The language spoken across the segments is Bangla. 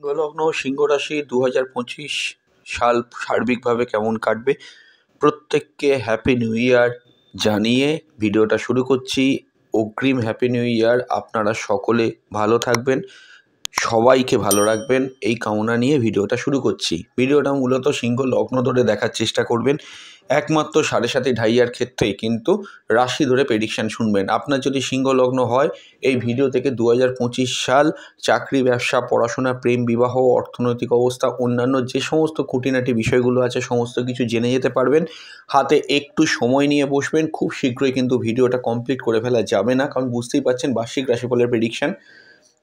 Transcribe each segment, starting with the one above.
সিংহলগ্ন সিংহ রাশি 2025 সাল সার্বিকভাবে কেমন কাটবে প্রত্যেককে হ্যাপি নিউ ইয়ার জানিয়ে ভিডিওটা শুরু করছি। অগ্রিম হ্যাপি নিউ ইয়ার। আপনারা সকলে ভালো থাকবেন, সবাইকে ভালো রাখবেন এই কামনা নিয়ে ভিডিওটা শুরু করছি। ভিডিওটা মূলত সিংহ লগ্ন ধরে দেখার চেষ্টা করবেন, একমাত্র 7.5 ঢাইয়ার ক্ষেত্রেই কিন্তু রাশি ধরে প্রেডিকশান শুনবেন। আপনার যদি সিংহ লগ্ন হয় এই ভিডিও থেকে 2025 সাল চাকরি, ব্যবসা, পড়াশোনা, প্রেম, বিবাহ, অর্থনৈতিক অবস্থা, অন্যান্য যে সমস্ত খুঁটিনাটি বিষয়গুলো আছে সমস্ত কিছু জেনে যেতে পারবেন। হাতে একটু সময় নিয়ে বসবেন, খুব শীঘ্রই কিন্তু ভিডিওটা কমপ্লিট করে ফেলা যাবে না, কারণ বুঝতেই পারছেন বার্ষিক রাশিফলের প্রেডিকশান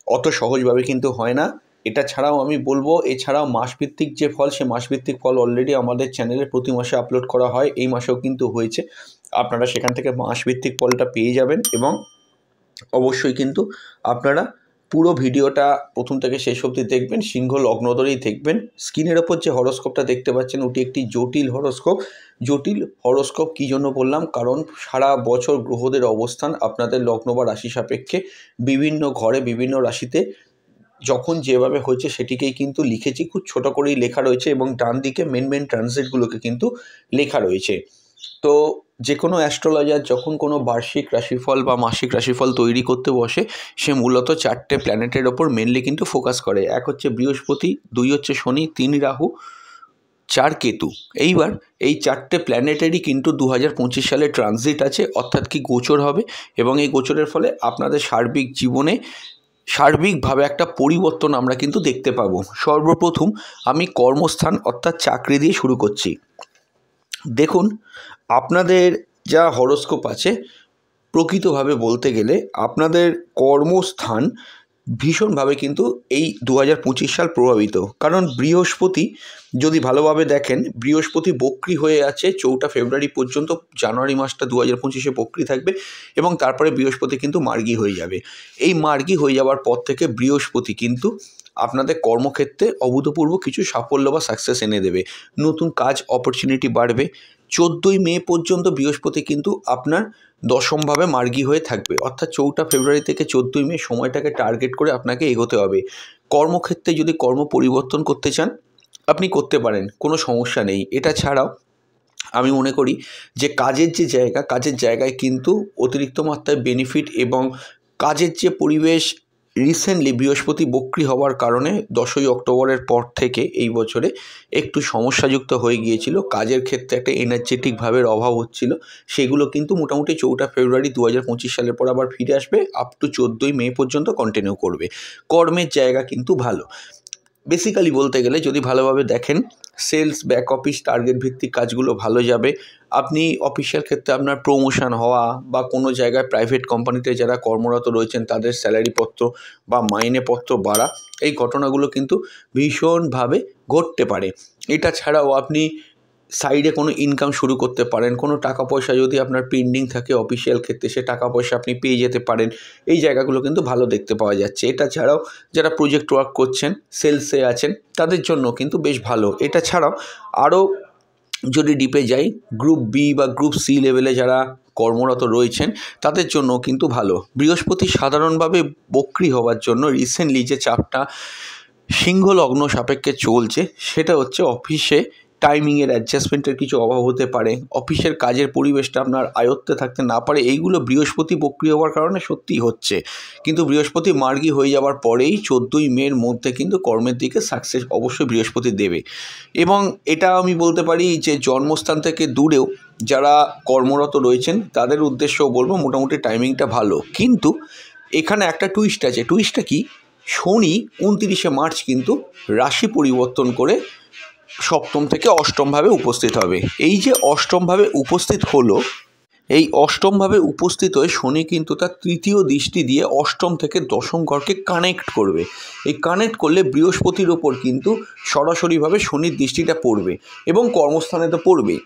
অত সহজভাবে কিন্তু হয় না। এটা ছাড়াও আমি বলবো, এছাড়াও মাসভিত্তিক যে ফল, সে মাসভিত্তিক ফল অলরেডি আমাদের চ্যানেলে প্রতি মাসে আপলোড করা হয়, এই মাসেও কিন্তু হয়েছে। আপনারা সেখান থেকে মাসভিত্তিক ফলটা পেয়ে যাবেন এবং অবশ্যই কিন্তু আপনারা পুরো ভিডিওটা প্রথম থেকে শেষ অবধি দেখবেন, সিংহ লগ্ন ধরেই দেখবেন। স্ক্রিনের ওপর যে হরোস্কোপটা দেখতে পাচ্ছেন ওটি একটি জটিল হরোস্কোপ। জটিল হরোস্কোপ কী জন্য বললাম, কারণ সারা বছর গ্রহদের অবস্থান আপনাদের লগ্ন বা রাশি সাপেক্ষে বিভিন্ন ঘরে বিভিন্ন রাশিতে যখন যেভাবে হয়েছে সেটিকেই কিন্তু লিখেছি, খুব ছোট করেই লেখা রয়েছে এবং ডান দিকে মেন ট্রানজিটগুলোকে কিন্তু লেখা রয়েছে। তো যে কোনো অ্যাস্ট্রোলজার যখন কোনো বার্ষিক রাশিফল বা মাসিক রাশিফল তৈরি করতে বসে, সে মূলত 4টে প্ল্যানেটের ওপর মেনলি কিন্তু ফোকাস করে। এক হচ্ছে বৃহস্পতি, 2 হচ্ছে শনি, 3 রাহু, 4 কেতু। এইবার এই 4টে প্ল্যানেটেরই কিন্তু 2025 সালে ট্রানজিট আছে, অর্থাৎ কি গোচর হবে, এবং এই গোচরের ফলে আপনাদের সার্বিক জীবনে সার্বিকভাবে একটা পরিবর্তন আমরা কিন্তু দেখতে পাবো। সর্বপ্রথম আমি কর্মস্থান অর্থাৎ চাকরি দিয়ে শুরু করছি। দেখুন, আপনাদের যা হরোস্কোপ আছে প্রকৃতভাবে বলতে গেলে আপনাদের কর্মস্থান ভীষণভাবে কিন্তু এই 2025 সাল প্রভাবিত। কারণ বৃহস্পতি যদি ভালোভাবে দেখেন, বৃহস্পতি বক্রী হয়ে আছে 4 ফেব্রুয়ারি পর্যন্ত। জানুয়ারি মাসটা 2025-এ বক্রী থাকবে এবং তারপরে বৃহস্পতি কিন্তু মার্গী হয়ে যাবে। এই মার্গী হয়ে যাওয়ার পর থেকে বৃহস্পতি কিন্তু আপনাদের কর্মক্ষেত্রে অভূতপূর্ব কিছু সাফল্য বা সাকসেস এনে দেবে। নতুন কাজ অপরচুনিটি বাড়বে। 14ই মে পর্যন্ত বৃহস্পতি কিন্তু আপনার দশমভাবে মার্গী হয়ে থাকবে, অর্থাৎ 4 ফেব্রুয়ারি থেকে 14ই মে সময়টাকে টার্গেট করে আপনাকে এগোতে হবে। কর্মক্ষেত্রে যদি কর্ম পরিবর্তন করতে চান আপনি করতে পারেন, কোনো সমস্যা নেই। এটা ছাড়াও আমি মনে করি যে কাজের জায়গায় কিন্তু অতিরিক্ত মাত্রায় বেনিফিট এবং কাজের যে পরিবেশ, রিসেন্টলি বৃহস্পতি বক্রী হওয়ার কারণে 10ই অক্টোবরের পর থেকে এই বছরে একটু সমস্যাযুক্ত হয়ে গিয়েছিল। কাজের ক্ষেত্রে একটা এনার্জেটিকভাবে অভাব হচ্ছিল, সেগুলো কিন্তু মোটামুটি 4 ফেব্রুয়ারি 2025 সালের পর আবার ফিরে আসবে, আপ টু 14ই মে পর্যন্ত কন্টিনিউ করবে। কর্মের জায়গা কিন্তু ভালো। বেসিক্যালি বলতে গেলে যদি ভালোভাবে দেখেন, সেলস, ব্যাক অফিস, টার্গেট ভিত্তিক কাজগুলো ভালো যাবে। আপনি অফিসিয়াল ক্ষেত্রে আপনার প্রমোশন হওয়া বা কোনো জায়গায় প্রাইভেট কোম্পানিতে যারা কর্মরত রয়েছেন তাদের স্যালারিপত্র বা মাইনেপত্র বাড়া, এই ঘটনাগুলো কিন্তু ভীষণভাবে ঘটতে পারে। এটা ছাড়াও আপনি সাইডে কোনো ইনকাম শুরু করতে পারেন। কোনো টাকা পয়সা যদি আপনার পেন্ডিং থাকে অফিসিয়াল ক্ষেত্রে, সে টাকা পয়সা আপনি পেয়ে যেতে পারেন। এই জায়গাগুলো কিন্তু ভালো দেখতে পাওয়া যাচ্ছে। এটা ছাড়াও যারা প্রজেক্ট ওয়ার্ক করছেন, সেলসে আছেন, তাদের জন্য কিন্তু বেশ ভালো। এটা ছাড়াও আরও যদি ডিপে যাই, গ্রুপ বি বা গ্রুপ সি লেভেলে যারা কর্মরত রয়েছেন তাদের জন্য কিন্তু ভালো। বৃহস্পতি সাধারণভাবে বক্রী হওয়ার জন্য রিসেন্টলি যে চাপটা সিংহ লগ্ন সাপেক্ষে চলছে সেটা হচ্ছে অফিসে টাইমিংয়ের অ্যাডজাস্টমেন্টের কিছু অভাব হতে পারে, অফিসের কাজের পরিবেশটা আপনার আয়ত্তে থাকতে না পারে। এইগুলো বৃহস্পতি বক্রী হওয়ার কারণে সত্যিই হচ্ছে, কিন্তু বৃহস্পতি মার্গী হয়ে যাওয়ার পরেই 14ই মের মধ্যে কিন্তু কর্মের দিকে সাকসেস অবশ্যই বৃহস্পতি দেবে। এবং এটা আমি বলতে পারি যে জন্মস্থান থেকে দূরেও যারা কর্মরত রয়েছেন তাদের উদ্দেশ্যও বলবো মোটামুটি টাইমিংটা ভালো। কিন্তু এখানে একটা টুইস্ট আছে। টুইস্টটা কি, শনি 29শে মার্চ কিন্তু রাশি পরিবর্তন করে সপ্তম থেকে অষ্টমভাবে উপস্থিত হবে। এই যে অষ্টমভাবে উপস্থিত হলো, এই অষ্টমভাবে উপস্থিত হয়ে শনি কিন্তু তার তৃতীয় দৃষ্টি দিয়ে অষ্টম থেকে দশম ঘরকে কানেক্ট করবে। এই কানেক্ট করলে বৃহস্পতির ওপর কিন্তু সরাসরিভাবে শনির দৃষ্টিটা পড়বে এবং কর্মস্থানে তো পড়বে।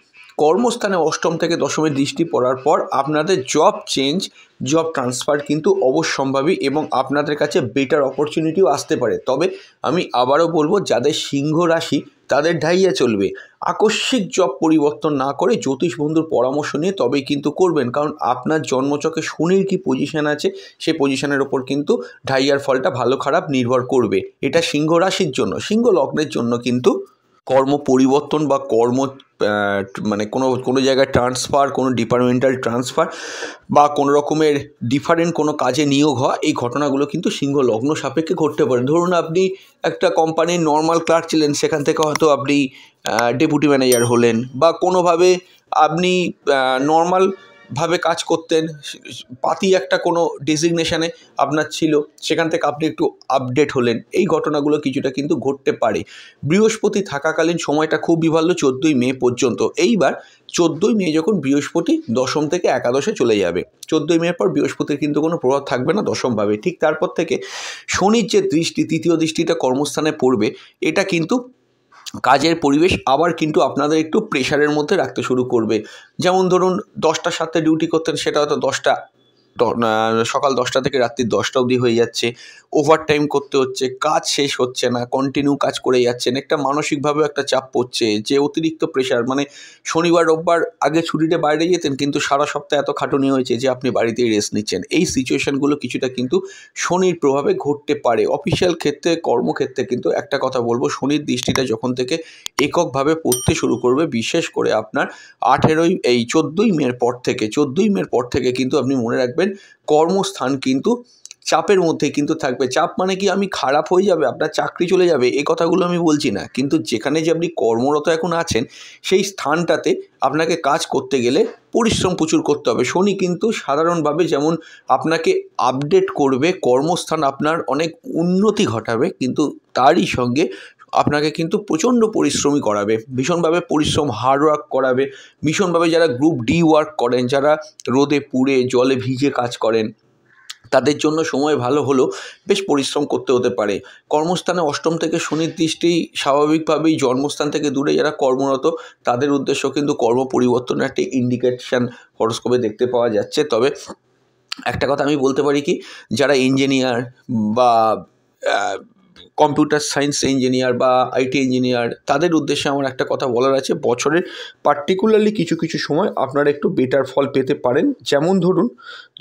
কর্মস্থানে অষ্টম থেকে দশমের দৃষ্টি পড়ার পর আপনাদের জব চেঞ্জ, জব ট্রান্সফার কিন্তু অবশ্যম্ভাবী এবং আপনাদের কাছে বেটার অপরচুনিটিও আসতে পারে। তবে আমি আবারও বলবো, যাদের সিংহ রাশি তাদের ঢাইয়া চলবে। আকস্মিক জব পরিবর্তন না করে জ্যোতিষ বন্ধুর পরামর্শ নিয়ে তবেই কিন্তু করবেন, কারণ আপনার জন্মচকে শনির কী পজিশান আছে সেই পজিশানের ওপর কিন্তু ঢাইয়ার ফলটা ভালো খারাপ নির্ভর করবে। এটা সিংহ রাশির জন্য। সিংহ লগ্নের জন্য কিন্তু কর্ম পরিবর্তন বা মানে কোনো জায়গায় ট্রান্সফার, কোনো ডিপার্টমেন্টাল ট্রান্সফার বা কোনো রকমের ডিফারেন্ট কোনো কাজে নিয়োগ হওয়া, এই ঘটনাগুলো কিন্তু সিংহ লগ্ন সাপেক্ষে ঘটতে পারে। ধরুন আপনি একটা কোম্পানির নর্মাল ক্লার্ক ছিলেন, সেখান থেকে হয়তো আপনি ডেপুটি ম্যানেজার হলেন, বা কোনোভাবে আপনি নর্মালভাবে কাজ করতেন, পাতি একটা কোনো ডেজিগনেশানে আপনার ছিল, সেখান থেকে আপনি একটু আপডেট হলেন। এই ঘটনাগুলো কিছুটা কিন্তু ঘটতে পারে। বৃহস্পতি থাকাকালীন সময়টা খুবই ভালো 14ই মে পর্যন্ত। এইবার 14ই মে যখন বৃহস্পতি দশম থেকে একাদশে চলে যাবে, 14ই মের পর বৃহস্পতির কিন্তু কোনো প্রভাব থাকবে না দশমভাবে। ঠিক তারপর থেকে শনির যে দৃষ্টি, তৃতীয় দৃষ্টিটা কর্মস্থানে পড়বে, এটা কিন্তু কাজের পরিবেশ আবার কিন্তু আপনাদের একটু প্রেশারের মধ্যে রাখতে শুরু করবে। যেমন ধরুন 10টার 7টে ডিউটি করতেন, সেটা হয়তো সকাল 10টা থেকে রাত্রি 10টা অবধি হয়ে যাচ্ছে। ওভারটাইম করতে হচ্ছে, কাজ শেষ হচ্ছে না, কন্টিনিউ কাজ করে যাচ্ছেন। একটা মানসিকভাবেও একটা চাপ পড়ছে, যে অতিরিক্ত প্রেশার, মানে শনিবার রোববার আগে ছুটিতে বাইরে যেতেন, কিন্তু সারা সপ্তাহে এত খাটুনি হয়েছে যে আপনি বাড়িতেই রেস্ট নিচ্ছেন। এই সিচুয়েশানগুলো কিছুটা কিন্তু শনির প্রভাবে ঘটতে পারে। অফিসিয়াল ক্ষেত্রে, কর্মক্ষেত্রে কিন্তু একটা কথা বলবো, শনির দৃষ্টিটা যখন থেকে এককভাবে পড়তে শুরু করবে, বিশেষ করে আপনার 14ই মের পর থেকে কিন্তু আপনি মনে রাখবেন, কর্মস্থান কিন্তু চাপের মধ্যে কিন্তু থাকবে। চাপ মানে কি আমি খারাপ হয়ে যাবে, আপনার চাকরি চলে যাবে, এই কথাগুলো আমি বলছি না, কিন্তু যেখানে যে আপনি কর্মরত এখন আছেন সেই স্থানটাতে আপনাকে কাজ করতে গেলে পরিশ্রম প্রচুর করতে হবে। শনি কিন্তু সাধারণভাবে যেমন আপনাকে আপডেট করবে, কর্মস্থান আপনার অনেক উন্নতি ঘটাবে, কিন্তু তারই সঙ্গে আপনাকে কিন্তু প্রচণ্ড পরিশ্রমী করাবে, ভীষণভাবে পরিশ্রম, হার্ডওয়ার্ক করাবে। ভীষণভাবে যারা গ্রুপ ডি ওয়ার্ক করেন, যারা রোদে পুড়ে জলে ভিজে কাজ করেন, তাদের জন্য সময় ভালো হলেও বেশ পরিশ্রম করতে হতে পারে। কর্মস্থানে অষ্টম থেকে শনির দৃষ্টি স্বাভাবিকভাবেই জন্মস্থান থেকে দূরে যারা কর্মরত, তাদের উদ্দেশ্য কিন্তু কর্ম পরিবর্তনের একটি ইন্ডিকেশন হরোস্কোপে দেখতে পাওয়া যাচ্ছে। তবে একটা কথা আমি বলতে পারি কি, যারা ইঞ্জিনিয়ার বা কম্পিউটার সায়েন্স ইঞ্জিনিয়ার বা আইটি ইঞ্জিনিয়ার, তাদের উদ্দেশ্যে আমার একটা কথা বলার আছে। বছরের পার্টিকুলারলি কিছু কিছু সময় আপনারা একটু বেটার ফল পেতে পারেন। যেমন ধরুন,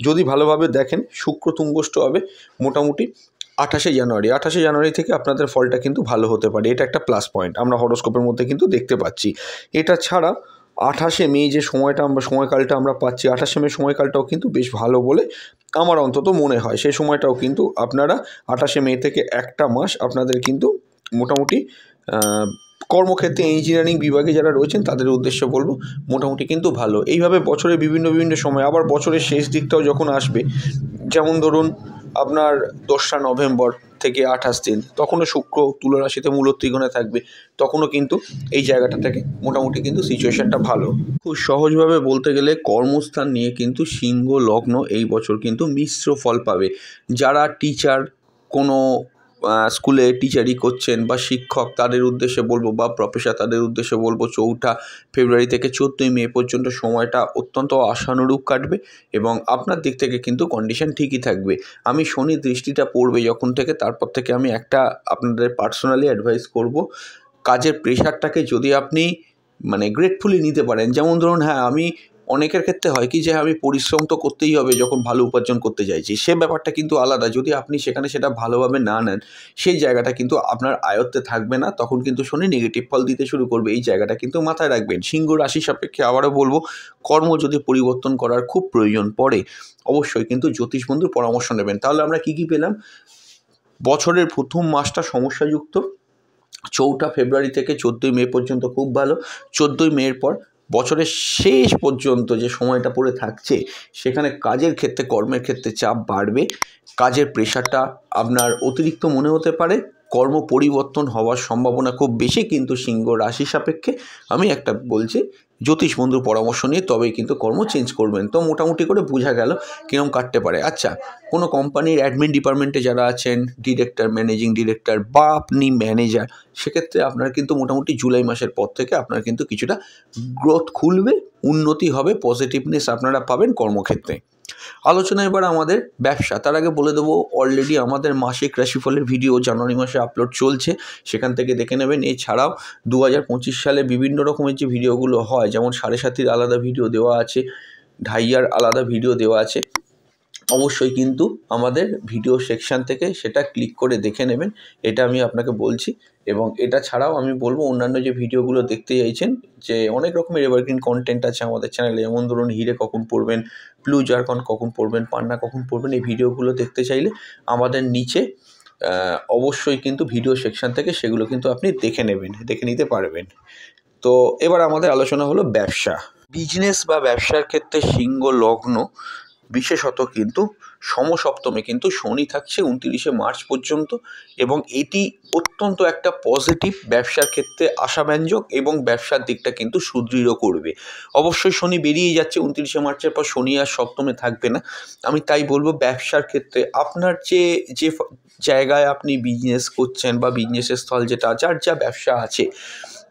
যদি ভালোভাবে দেখেন, শুক্র তুঙ্গষ্ঠ হবে মোটামুটি 28শে জানুয়ারি থেকে আপনাদের ফলটা কিন্তু ভালো হতে পারে। এটা একটা প্লাস পয়েন্ট আমরা হরোস্কোপের মধ্যে কিন্তু দেখতে পাচ্ছি। এটা ছাড়া 28শে মে যে সময়কালটা আমরা পাচ্ছি, 28শে মে সময়কালটাও কিন্তু বেশ ভালো বলে আমার অন্তত মনে হয়। সেই সময়টাও কিন্তু আপনারা 28শে মে থেকে একটা মাস আপনাদের কিন্তু মোটামুটি কর্মক্ষেত্রে ইঞ্জিনিয়ারিং বিভাগে যারা রয়েছেন তাদের উদ্দেশ্যে বলবো মোটামুটি কিন্তু ভালো। এইভাবে বছরের বিভিন্ন সময়, আবার বছরের শেষ দিকটাও যখন আসবে, যেমন ধরুন আপনার 2রা নভেম্বর থেকে 28 দিন, তখনও শুক্র তুলা রাশিতে মূল ত্রিকোণে থাকবে, তখনও কিন্তু এই জায়গাটা থেকে মোটামুটি কিন্তু সিচুয়েশানটা ভালো। খুব সহজভাবে বলতে গেলে কর্মস্থান নিয়ে কিন্তু সিংহ লগ্ন এই বছর কিন্তু মিশ্র ফল পাবে। যারা টিচার, কোনো স্কুলে টিচারি করছেন বা শিক্ষক, তাদের উদ্দেশ্যে বলবো, বা প্রফেসর, তাদের উদ্দেশ্যে বলবো 4 ফেব্রুয়ারি থেকে 14ই মে পর্যন্ত সময়টা অত্যন্ত আশানুরূপ কাটবে এবং আপনার দিক থেকে কিন্তু কন্ডিশন ঠিকই থাকবে। আমি শনি দৃষ্টিটা পড়বে যখন থেকে, তারপর থেকে আমি একটা আপনাদের পার্সোনালি অ্যাডভাইস করব, কাজের প্রেশারটাকে যদি আপনি মানে গ্রেটফুলি নিতে পারেন। যেমন ধরুন, হ্যাঁ, আমি অনেকের ক্ষেত্রে হয় কি, যে আমি পরিশ্রম তো করতেই হবে যখন ভালো উপার্জন করতে চাইছি, সে ব্যাপারটা কিন্তু আলাদা। যদি আপনি সেখানে সেটা ভালোভাবে না নেন, সেই জায়গাটা কিন্তু আপনার আয়ত্তে থাকবে না, তখন কিন্তু শনি নেগেটিভ ফল দিতে শুরু করবে। এই জায়গাটা কিন্তু মাথায় রাখবেন। সিংহ রাশি সাপেক্ষে আবারও বলবো, কর্ম যদি পরিবর্তন করার খুব প্রয়োজন পড়ে, অবশ্যই কিন্তু জ্যোতিষ বন্ধুর পরামর্শ নেবেন। তাহলে আমরা কী পেলাম? বছরের প্রথম মাসটা সমস্যাযুক্ত, 4 ফেব্রুয়ারি থেকে 14ই মে পর্যন্ত খুব ভালো। 14ই মের পর বছরের শেষ পর্যন্ত যে সময়টা পড়ে থাকছে, সেখানে কাজের ক্ষেত্রে, কর্মের ক্ষেত্রে চাপ বাড়বে, কাজের প্রেশারটা আপনার অতিরিক্ত মনে হতে পারে, কর্ম পরিবর্তন হওয়ার সম্ভাবনা খুব বেশি। কিন্তু সিংহ রাশি সাপেক্ষে আমি একটা বলছি জ্যোতিষ বন্ধুর পরামর্শ নিয়ে তবেই কিন্তু কর্ম চেঞ্জ করবেন। তো মোটামুটি করে বোঝা গেল কীরকম কাটতে পারে। আচ্ছা, কোনো কোম্পানির অ্যাডমিন ডিপার্টমেন্টে যারা আছেন, ডিরেক্টর, ম্যানেজিং ডিরেক্টর বা আপনি ম্যানেজার, সেক্ষেত্রে আপনার কিন্তু মোটামুটি জুলাই মাসের পর থেকে আপনার কিন্তু কিছুটা গ্রোথ খুলবে, উন্নতি হবে, পজিটিভনেস আপনারা পাবেন কর্মক্ষেত্রে। আলোচনা এবার আমাদের ব্যবসা। তার আগে বলে দেবো, অলরেডি আমাদের মাসিক রাশিফলের ভিডিও জানুয়ারি মাসে আপলোড চলছে, সেখান থেকে দেখে নেবেন। এছাড়াও 2025 সালে বিভিন্ন রকমের যে ভিডিওগুলো হয়, যেমন সাড়ে 7 আলাদা ভিডিও দেওয়া আছে, ঢাইয়ার আলাদা ভিডিও দেওয়া আছে, অবশ্যই কিন্তু আমাদের ভিডিও সেকশান থেকে সেটা ক্লিক করে দেখে নেবেন, এটা আমি আপনাকে বলছি। এবং এটা ছাড়াও আমি বলবো, অন্যান্য যে ভিডিওগুলো দেখতে চাইছেন, যে অনেক রকমের এভারগ্রিন কন্টেন্ট আছে আমাদের চ্যানেলে, যেমন ধরুন হিরে কখন পড়বেন, ব্লু জারকন কখন পড়বেন, পান্না কখন পড়বেন, এই ভিডিওগুলো দেখতে চাইলে আমাদের নিচে অবশ্যই কিন্তু ভিডিও সেকশান থেকে সেগুলো কিন্তু আপনি দেখে নিতে পারবেন। তো এবার আমাদের আলোচনা হলো ব্যবসা। বিজনেস বা ব্যবসার ক্ষেত্রে সিংহ লগ্ন বিশেষত কিন্তু সমসপ্তমে কিন্তু শনি থাকছে 29শে মার্চ পর্যন্ত, এবং এটি অত্যন্ত একটা পজিটিভ, ব্যবসার ক্ষেত্রে আশাব্যঞ্জক এবং ব্যবসার দিকটা কিন্তু সুদৃঢ় করবে। অবশ্যই শনি বেরিয়ে যাচ্ছে 29শে মার্চের পর, শনি আর সপ্তমে থাকবে না। আমি তাই বলবো, ব্যবসার ক্ষেত্রে আপনার যে জায়গায় আপনি বিজনেস করছেন বা বিজনেসের স্থল যেটা, যার যা ব্যবসা আছে,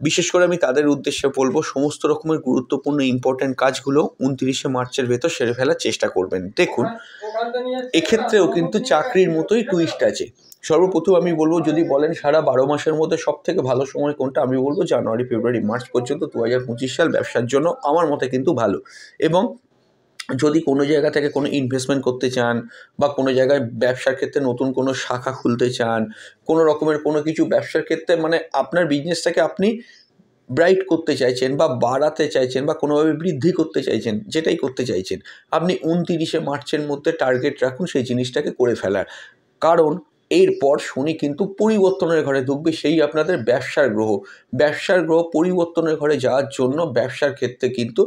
বিশেষ করে আমি তাদের উদ্দেশ্যে বলবো, সমস্ত রকমের গুরুত্বপূর্ণ ইম্পর্ট্যান্ট কাজগুলো 29শে মার্চের ভেতর সেরে ফেলার চেষ্টা করবেন। দেখুন, এক্ষেত্রেও কিন্তু চাকরির মতোই টুইস্ট আছে। সর্বপ্রথম আমি বলবো, যদি বলেন সারা 12 মাসের মধ্যে সব থেকে ভালো সময় কোনটা, আমি বলবো জানুয়ারি, ফেব্রুয়ারি, মার্চ পর্যন্ত 2025 সাল ব্যবসার জন্য আমার মতে কিন্তু ভালো। এবং যদি কোনো জায়গা থেকে কোনো ইনভেস্টমেন্ট করতে চান বা কোনো জায়গায় ব্যবসার ক্ষেত্রে নতুন কোনো শাখা খুলতে চান, কোনো রকমের কোনো কিছু ব্যবসার ক্ষেত্রে, মানে আপনার বিজনেসটাকে আপনি ব্রাইট করতে চাইছেন বা বাড়াতে চাইছেন বা কোনোভাবে বৃদ্ধি করতে চাইছেন, যেটাই করতে চাইছেন, আপনি 29শে মার্চের মধ্যে টার্গেট রাখুন সেই জিনিসটাকে করে ফেলার। কারণ এরপর শনি কিন্তু পরিবর্তনের ঘরে ঢুকবে, সেই আপনাদের ব্যবসার গ্রহ পরিবর্তনের ঘরে যাওয়ার জন্য ব্যবসার ক্ষেত্রে কিন্তু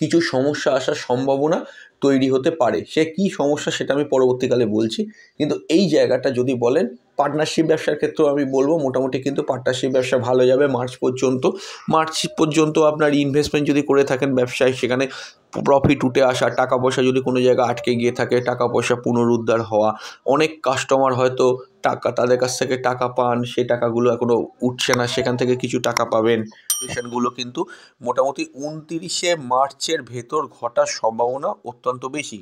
কিছু সমস্যা আসার সম্ভাবনা তৈরি হতে পারে। সে কী সমস্যা সেটা আমি পরবর্তীকালে বলছি। কিন্তু এই জায়গাটা যদি বলেন, পার্টনারশিপ ব্যবসার ক্ষেত্রেও আমি বলবো মোটামুটি কিন্তু পার্টনারশিপ ব্যবসা ভালো যাবে মার্চ পর্যন্ত। আপনার ইনভেস্টমেন্ট যদি করে থাকেন ব্যবসায়, সেখানে প্রফিট উঠে আসা, টাকা পয়সা যদি কোনো জায়গায় আটকে গিয়ে থাকে, টাকা পয়সা পুনরুদ্ধার হওয়া, অনেক কাস্টমার হয়তো তাদের কাছ থেকে টাকা পান, সেই টাকাগুলো এখনও উঠছে না, সেখান থেকে কিছু টাকা পাবেন। সেগুলো কিন্তু মোটামুটি 29শে মার্চের ভেতর ঘটার সম্ভাবনা অত্যন্ত বেশি।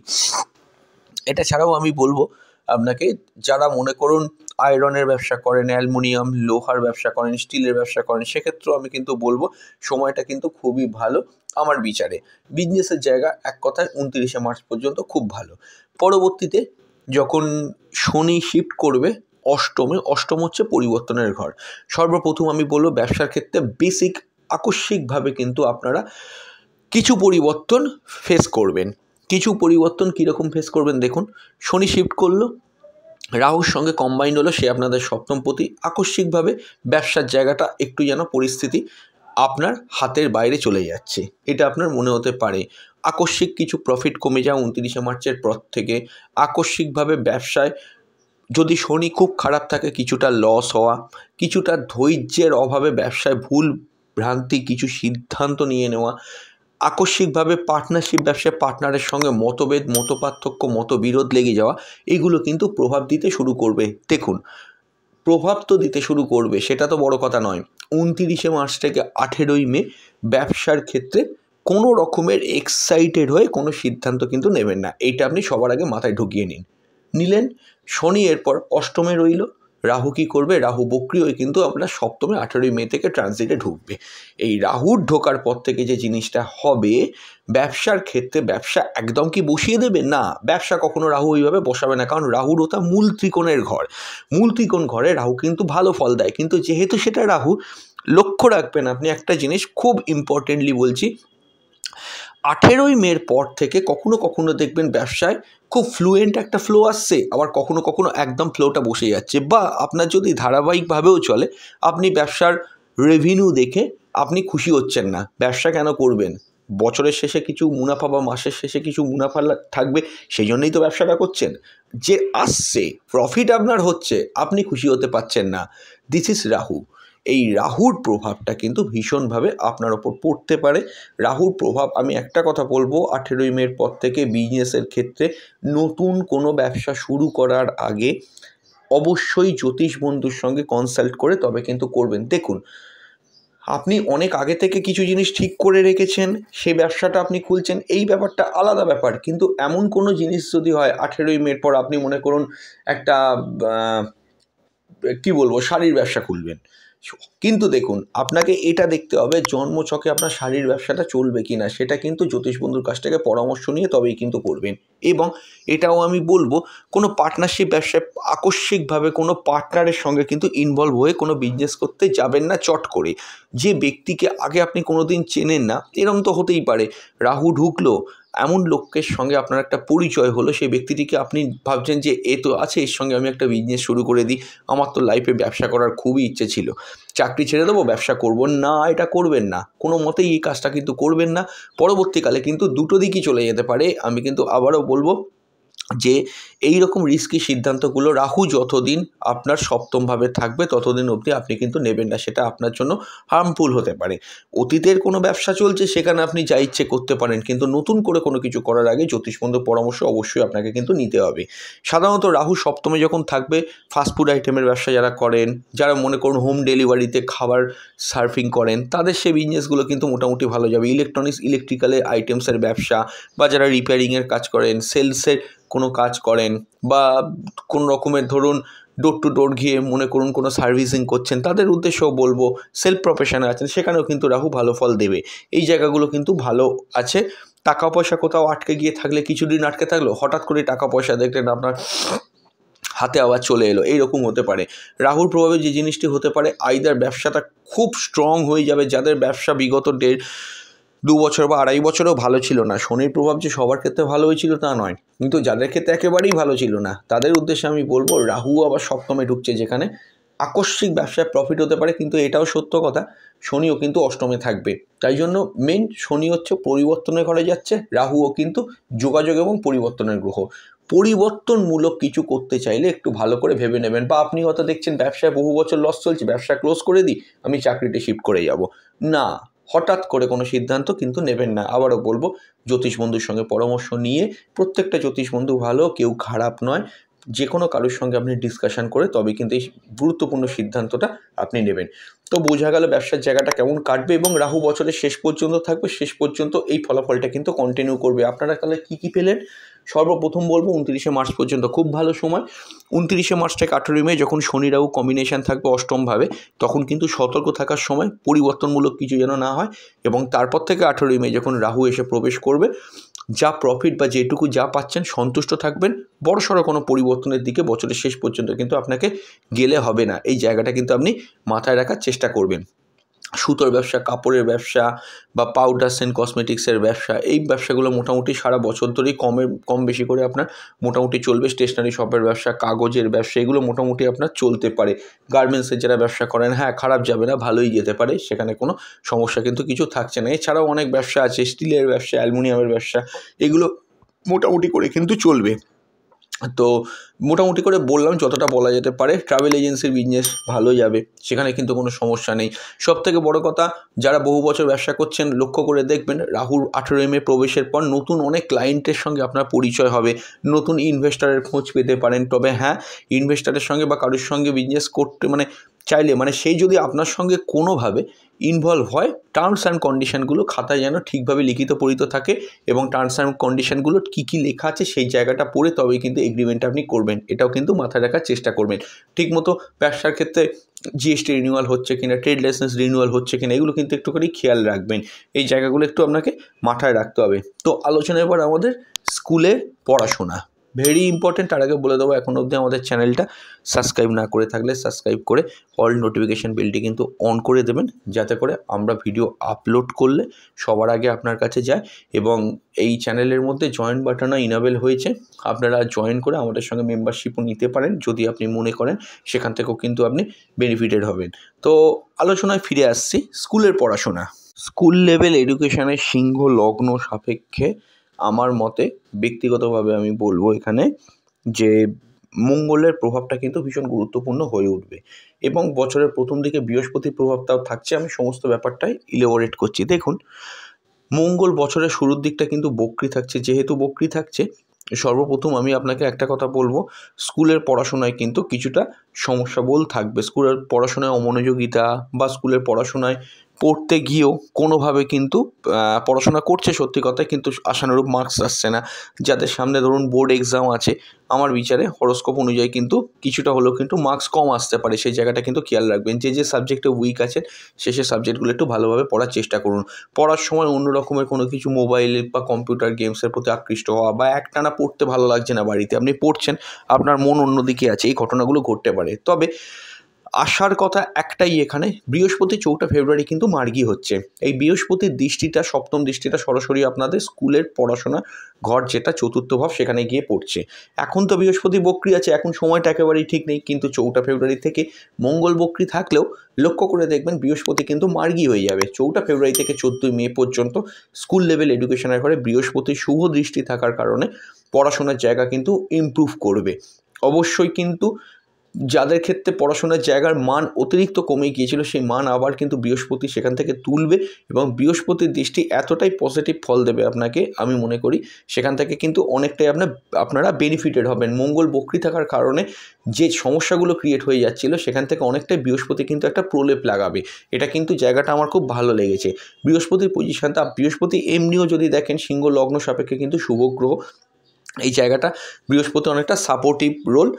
এটা ছাড়াও আমি বলবো আপনাকে, যারা মনে করুন আয়রনের ব্যবসা করেন, অ্যালুমিনিয়াম, লোহার ব্যবসা করেন, স্টিলের ব্যবসা করেন, সেক্ষেত্রেও আমি কিন্তু বলবো সময়টা কিন্তু খুবই ভালো আমার বিচারে। বিজনেসের জায়গা এক কথায় 29শে মার্চ পর্যন্ত খুব ভালো। পরবর্তীতে যখন শনি শিফট করবে অষ্টম হচ্ছে পরিবর্তনের ঘর। সর্বপ্রথম আমি বলবো, ব্যবসার ক্ষেত্রে বেসিক আকস্মিকভাবে কিন্তু আপনারা কিছু পরিবর্তন ফেস করবেন। কিছু পরিবর্তন কীরকম ফেস করবেন দেখুন, শনি শিফট করলো, রাহুর সঙ্গে কম্বাইন্ড হলো, সে আপনাদের সপ্তমপতি। আকস্মিকভাবে ব্যবসার জায়গাটা একটু যেন পরিস্থিতি আপনার হাতের বাইরে চলে যাচ্ছে, এটা আপনার মনে হতে পারে। আকস্মিক কিছু প্রফিট কমে যাওয়া 29শে মার্চের পর থেকে, আকস্মিকভাবে ব্যবসায় যদি শনি খুব খারাপ থাকে কিছুটা লস হওয়া, কিছুটা ধৈর্যের অভাবে ব্যবসায় ভুল ভ্রান্তি কিছু সিদ্ধান্ত নিয়ে নেওয়া, আকস্মিকভাবে পার্টনারশিপ ব্যবসায় পার্টনারের সঙ্গে মতপার্থক্য, মতবিরোধ লেগে যাওয়া, এগুলো কিন্তু প্রভাব দিতে শুরু করবে। দেখুন, প্রভাব তো দিতে শুরু করবে, সেটা তো বড় কথা নয়। 29শে মার্চ থেকে 18ই মে ব্যবসার ক্ষেত্রে কোনো রকমের এক্সাইটেড হয়ে কোনো সিদ্ধান্ত কিন্তু নেবেন না, এইটা আপনি সবার আগে মাথায় ঢুকিয়ে নিলেন। শনি এরপর অষ্টমে রইল, রাহু কী করবে, রাহু বক্রি হয়ে কিন্তু আপনার সপ্তমে 18ই মে থেকে ট্রানজিটে ঢুকবে। এই রাহুর ঢোকার পর থেকে যে জিনিসটা হবে, ব্যবসার ক্ষেত্রে ব্যবসা একদম কি বসিয়ে দেবে না, ব্যবসা কখনো রাহু ওইভাবে বসাবে না, কারণ রাহুর ওটা মূল ত্রিকোণের ঘর। মূল ত্রিকোণ ঘরে রাহু কিন্তু ভালো ফল দেয়, কিন্তু যেহেতু সেটা রাহু, লক্ষ্য রাখবেন আপনি একটা জিনিস, খুব ইম্পর্টেন্টলি বলছি, 18ই মের পর থেকে কখনো কখনো দেখবেন ব্যবসায় খুব ফ্লুয়েন্ট একটা ফ্লো আসছে, আবার কখনো কখনো একদম ফ্লোটা বসে যাচ্ছে। বা আপনার যদি ধারাবাহিকভাবেও চলে, আপনি ব্যবসার রেভিনিউ দেখে আপনি খুশি হচ্ছেন না। ব্যবসা কেন করবেন? বছরের শেষে কিছু মুনাফা বা মাসের শেষে কিছু মুনাফা থাকবে, সেই জন্যই তো ব্যবসাটা করছেন। যে আসছে প্রফিট আপনার হচ্ছে, আপনি খুশি হতে পারছেন না। This is Rahu. এই রাহুর প্রভাবটা কিন্তু ভীষণভাবে আপনার ওপর পড়তে পারে। রাহুর প্রভাব, আমি একটা কথা বলবো, 18ই মের পর থেকে বিজনেসের ক্ষেত্রে নতুন কোনো ব্যবসা শুরু করার আগে অবশ্যই জ্যোতিষ বন্ধুর সঙ্গে কনসাল্ট করে তবে কিন্তু করবেন। দেখুন, আপনি অনেক আগে থেকে কিছু জিনিস ঠিক করে রেখেছেন, সেই ব্যবসাটা আপনি খুলছেন, এই ব্যাপারটা আলাদা ব্যাপার। কিন্তু এমন কোনো জিনিস যদি হয় 18ই মের পর, আপনি মনে করুন একটা কি বলবো, শাড়ির ব্যবসা খুলবেন, কিন্তু দেখুন আপনাকে এটা দেখতে হবে জন্মছকে আপনার শাড়ির ব্যবসাটা চলবে কি না, সেটা কিন্তু জ্যোতিষ বন্ধুর কাছ থেকে পরামর্শ নিয়ে তবেই কিন্তু করবেন। এবং এটাও আমি বলবো, কোনো পার্টনারশিপ ব্যবসায় আকস্মিকভাবে কোনো পার্টনারের সঙ্গে কিন্তু ইনভলভ হয়ে কোনো বিজনেস করতে যাবেন না চট করে। যে ব্যক্তিকে আগে আপনি কোনো দিন চেনেন না, এরম তো হতেই পারে, রাহু ঢুকলো, এমন লোকের সঙ্গে আপনার একটা পরিচয় হলো, সেই ব্যক্তিটিকে আপনি ভাবছেন যে এ তো আছে, এর সঙ্গে আমি একটা বিজনেস শুরু করে দিই, আমার তো লাইফে ব্যবসা করার খুবই ইচ্ছে ছিল, চাকরি ছেড়ে দেবো, ব্যবসা করব না। এটা করবেন না, কোনো মতেই এই কাজটা কিন্তু করবেন না। পরবর্তীকালে কিন্তু দুটো দিকই চলে যেতে পারে। আমি কিন্তু আবারও বলবো যে এই রকম রিস্কি সিদ্ধান্তগুলো রাহু যতদিন আপনার সপ্তমভাবে থাকবে ততদিন অবধি আপনি কিন্তু নেবেন না, সেটা আপনার জন্য হার্মফুল হতে পারে। অতীতের কোনো ব্যবসা চলছে, সেখানে আপনি যা ইচ্ছে করতে পারেন, কিন্তু নতুন করে কোনো কিছু করার আগে জ্যোতিষবন্ধুর পরামর্শ অবশ্যই আপনাকে কিন্তু নিতে হবে। সাধারণত রাহু সপ্তমে যখন থাকবে, ফাস্টফুড আইটেমের ব্যবসা যারা করেন, যারা মনে করুন হোম ডেলিভারিতে খাবার সার্ভিং করেন, তাদের সেই বিজনেসগুলো কিন্তু মোটামুটি ভালো যাবে। ইলেকট্রনিক্স, ইলেকট্রিক্যালের আইটেমসের ব্যবসা, বা যারা রিপেয়ারিংয়ের কাজ করেন, সেলসের কোনো কাজ করেন, বা কোনো রকমের ধরুন ডোর টু ডোর গিয়ে মনে করুন কোনো সার্ভিসিং করছেন, তাদের উদ্দেশ্যেও বলবো, সেলফ প্রফেশনে আছেন, সেখানেও কিন্তু রাহু ভালো ফল দেবে। এই জায়গাগুলো কিন্তু ভালো আছে। টাকা পয়সা কোথাও আটকে গিয়ে থাকলে, কিছুদিন আটকে থাকলো, হঠাৎ করে টাকা পয়সা দেখলেন আপনার হাতে আবার চলে এলো, এইরকম হতে পারে। রাহুর প্রভাবে যে জিনিসটি হতে পারে, আইদার ব্যবসাটা খুব স্ট্রং হয়ে যাবে, যাদের ব্যবসা বিগত 2 বছর বা 2.5 বছরেও ভালো ছিল না। শনির প্রভাব যে সবার ক্ষেত্রে ভালো হয়েছিল তা নয়, কিন্তু যাদের ক্ষেত্রে একেবারেই ভালো ছিল না, তাদের উদ্দেশ্যে আমি বলবো, রাহু আবার সপ্তমে ঢুকছে, যেখানে আকস্মিক ব্যবসায় প্রফিট হতে পারে। কিন্তু এটাও সত্য কথা, শনিও কিন্তু অষ্টমে থাকবে। তাই জন্য মেন, শনি হচ্ছে পরিবর্তনের ঘরে যাচ্ছে, রাহুও কিন্তু যোগাযোগ এবং পরিবর্তনের গ্রহ। পরিবর্তনমূলক কিছু করতে চাইলে একটু ভালো করে ভেবে নেবেন। বা আপনি হয়তো দেখছেন ব্যবসায় বহু বছর লস চলছে, ব্যবসা ক্লোজ করে দিই, আমি চাকরিতে শিফট করে যাব না, হঠাৎ করে কোনো সিদ্ধান্ত কিন্তু নেবেন না। আবারও বলবো, জ্যোতিষ বন্ধুর সঙ্গে পরামর্শ নিয়ে, প্রত্যেকটা জ্যোতিষ বন্ধু ভালো, কেউ খারাপ নয়, যে কোনো কারোর সঙ্গে আপনি ডিসকাশন করে তবে কিন্তু এই গুরুত্বপূর্ণ সিদ্ধান্তটা আপনি নেবেন। তো বোঝা গেল ব্যবসার জায়গাটা কেমন কাটবে, এবং রাহু বছরের শেষ পর্যন্ত থাকবে, শেষ পর্যন্ত এই ফলাফলটা কিন্তু কন্টিনিউ করবে। আপনারা তাহলে কী কী পেলেন? সর্বপ্রথম বলবো 29শে মার্চ পর্যন্ত খুব ভালো সময়। 29শে মার্চ থেকে 18ই মে যখন শনি রাহু কম্বিনেশান থাকবে অষ্টমভাবে, তখন কিন্তু সতর্ক থাকার সময়, পরিবর্তনমূলক কিছু যেন না হয়। এবং তারপর থেকে 18ই মে যখন রাহু এসে প্রবেশ করবে, যা প্রফিট বা যেটুকু যা পাচ্ছেন সন্তুষ্ট থাকবেন। বড়সড় কোনো পরিবর্তনের দিকে বছরের শেষ পর্যন্ত কিন্তু আপনাকে গেলে হবে না, এই জায়গাটা কিন্তু আপনি মাথায় রাখার চেষ্টা করবেন। সুতোর ব্যবসা, কাপড়ের ব্যবসা, বা পাউডার অ্যান্ড কসমেটিক্সের ব্যবসা, এই ব্যবসাগুলো মোটামুটি সারা বছর ধরেই কম বেশি করে আপনার মোটামুটি চলবে। স্টেশনারি শপের ব্যবসা, কাগজের ব্যবসা, এগুলো মোটামুটি আপনার চলতে পারে। গার্মেন্টসের যারা ব্যবসা করেন, হ্যাঁ খারাপ যাবে না, ভালোই যেতে পারে, সেখানে কোনো সমস্যা কিন্তু কিছু থাকছে না। এছাড়াও অনেক ব্যবসা আছে, স্টিলের ব্যবসা, অ্যালুমিনিয়ামের ব্যবসা, এগুলো মোটামুটি করে কিন্তু চলবে। তো মোটামুটি করে বললাম যতটা বলা যেতে পারে। ট্রাভেল এজেন্সির বিজনেস ভালো যাবে, সেখানে কিন্তু কোনো সমস্যা নেই। সবথেকে বড় কথা, যারা বহু বছর ব্যবসা করছেন, লক্ষ্য করে দেখবেন রাহুর 18ই মে প্রবেশের পর নতুন অনেক ক্লায়েন্টের সঙ্গে আপনার পরিচয় হবে, নতুন ইনভেস্টারের খোঁজ পেতে পারেন। তবে হ্যাঁ, ইনভেস্টারের সঙ্গে বা কারোর সঙ্গে বিজনেস করতে চাইলে, সেই যদি আপনার সঙ্গে কোনোভাবে ইনভলভ হয়, টার্মস অ্যান্ড কন্ডিশনগুলো খাতায় যেন ঠিকভাবে লিখিত পড়িত থাকে, এবং টার্মস অ্যান্ড কন্ডিশনগুলো কী কী লেখা আছে সেই জায়গাটা পড়ে তবেই কিন্তু এগ্রিমেন্টটা আপনি করবেন, এটাও কিন্তু মাথায় রাখার চেষ্টা করবেন। ঠিকমতো ব্যবসার ক্ষেত্রে জিএসটি রিনিউয়াল হচ্ছে কিনা, ট্রেড লাইসেন্স রিনিউয়াল হচ্ছে কিনা, এগুলো কিন্তু একটুখানি খেয়াল রাখবেন। এই জায়গাগুলো একটু আপনাকে মাথায় রাখতে হবে। তো আলোচনা এবার আমাদের স্কুলের পড়াশোনা, ভেরি ইম্পর্টেন্ট। তার আগে বলে দেবো, এখনও অবধি আমাদের চ্যানেলটা সাবস্ক্রাইব না করে থাকলে সাবস্ক্রাইব করে অল নোটিফিকেশান বেলটি কিন্তু অন করে দেবেন, যাতে করে আমরা ভিডিও আপলোড করলে সবার আগে আপনার কাছে যায়। এবং এই চ্যানেলের মধ্যে জয়েন বাটনও ইনেবল হয়েছে, আপনারা জয়েন করে আমাদের সঙ্গে মেম্বারশিপও নিতে পারেন, যদি আপনি মনে করেন, সেখান থেকেও কিন্তু আপনি বেনিফিটেড হবেন। তো আলোচনায় ফিরে আসছি, স্কুলের পড়াশোনা। স্কুল লেভেল এডুকেশানের সিংহ লগ্ন সাপেক্ষে আমার মতে, ব্যক্তিগতভাবে আমি বলবো এখানে যে মঙ্গলের প্রভাবটা কিন্তু ভীষণ গুরুত্বপূর্ণ হয়ে উঠবে। এবং বছরের প্রথম দিকে বৃহস্পতির প্রভাবটাও থাকছে। আমি সমস্ত ব্যাপারটাই ইলাবোরেট করছি। দেখুন, মঙ্গল বছরের শুরুর দিকটা কিন্তু বক্রী থাকছে। যেহেতু বক্রী থাকছে, সর্বপ্রথম আমি আপনাকে একটা কথা বলবো, স্কুলের পড়াশোনায় কিন্তু কিছুটা সমস্যাবোধ থাকবে। স্কুলের পড়াশোনায় অমনোযোগিতা বা স্কুলের পড়াশোনায় পড়তে গিয়েও কোনোভাবে কিন্তু পড়াশোনা করছে সত্যি কথা, কিন্তু আশানুরূপ মার্কস আসছে না। যাদের সামনে ধরুন বোর্ড এক্সাম আছে, আমার বিচারে হরোস্কোপ অনুযায়ী কিন্তু কিছুটা হলেও কিন্তু মার্কস কম আসতে পারে। সেই জায়গাটা কিন্তু খেয়াল রাখবেন। যে সাবজেক্টে উইক আছেন সে সাবজেক্টগুলো একটু ভালোভাবে পড়ার চেষ্টা করুন। পড়ার সময় অন্য রকমের কোনো কিছু মোবাইল বা কম্পিউটার গেমসের প্রতি আকৃষ্ট হওয়া বা একটানা পড়তে ভালো লাগছে না, বাড়িতে আপনি পড়ছেন, আপনার মন অন্যদিকে আছে, এই ঘটনাগুলো ঘটতে পারে। তবে আসার কথা একটাই, এখানে বৃহস্পতি 4 ফেব্রুয়ারি কিন্তু মার্গী হচ্ছে। এই বৃহস্পতির দৃষ্টিটা, সপ্তম দৃষ্টিটা সরাসরি আপনাদের স্কুলের পড়াশোনা ঘর, যেটা চতুর্থ ভাব, সেখানে গিয়ে পড়ছে। এখন তো বৃহস্পতি বক্রী আছে, এখন সময়টা একেবারেই ঠিক নেই, কিন্তু 4 ফেব্রুয়ারি থেকে মঙ্গল বক্রী থাকলেও লক্ষ্য করে দেখবেন বৃহস্পতি কিন্তু মার্গী হয়ে যাবে। 4 ফেব্রুয়ারি থেকে 14 মে পর্যন্ত স্কুল লেভেল এডুকেশনের ঘরে বৃহস্পতির শুভ দৃষ্টি থাকার কারণে পড়াশোনার জায়গা কিন্তু ইমপ্রুভ করবে। অবশ্যই কিন্তু যাদের ক্ষেত্রে পড়াশোনার জায়গার মান অতিরিক্ত কমে গিয়েছিল, সেই মান আবার কিন্তু বৃহস্পতি সেখান থেকে তুলবে এবং বৃহস্পতির দৃষ্টি এতটাই পজিটিভ ফল দেবে আপনাকে, আমি মনে করি সেখান থেকে কিন্তু অনেকটাই আপনারা বেনিফিটেড হবেন। মঙ্গল বক্রী থাকার কারণে যে সমস্যাগুলো ক্রিয়েট হয়ে যাচ্ছিল, সেখান থেকে অনেকটাই বৃহস্পতি কিন্তু একটা প্রলেপ লাগাবে। এটা কিন্তু জায়গাটা আমার খুব ভালো লেগেছে। বৃহস্পতির পজিশনটা, বৃহস্পতি এমনিও যদি দেখেন সিংহ লগ্ন সাপেক্ষে কিন্তু শুভ গ্রহ, এই জায়গাটা বৃহস্পতি অনেকটা সাপোর্টিভ রোল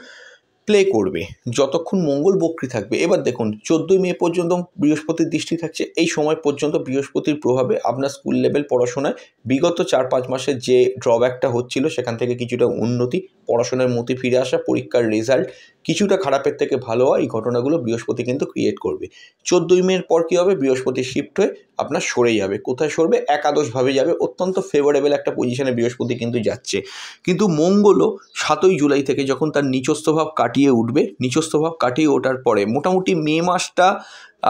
প্লে করবে যতক্ষণ মঙ্গল বক্রী থাকবে। এবার দেখুন, 14 মে পর্যন্ত বৃহস্পতির দৃষ্টি থাকছে। এই সময় পর্যন্ত বৃহস্পতির প্রভাবে আপনার স্কুল লেভেল পড়াশোনায় বিগত 4-5 মাসের যে ড্রব্যাকটা হচ্ছিল, সেখান থেকে কিছুটা উন্নতি, পড়াশোনার মতি ফিরে আসা, পরীক্ষার রেজাল্ট কিছুটা খারাপের থেকে ভালো হওয়া, এই ঘটনাগুলো বৃহস্পতি কিন্তু ক্রিয়েট করবে। 14 মের পর কী হবে, বৃহস্পতি শিফট হয়ে আপনার সরে যাবে। কোথায় সরবে? একাদশভাবে যাবে। অত্যন্ত ফেভারেবল একটা পজিশনে বৃহস্পতি কিন্তু যাচ্ছে। কিন্তু মঙ্গলও 7 জুলাই থেকে যখন তার নিচস্থ ভাব কাটিয়ে উঠবে, নিচস্থ ভাব কাটিয়ে ওঠার পরে মোটামুটি মে মাসটা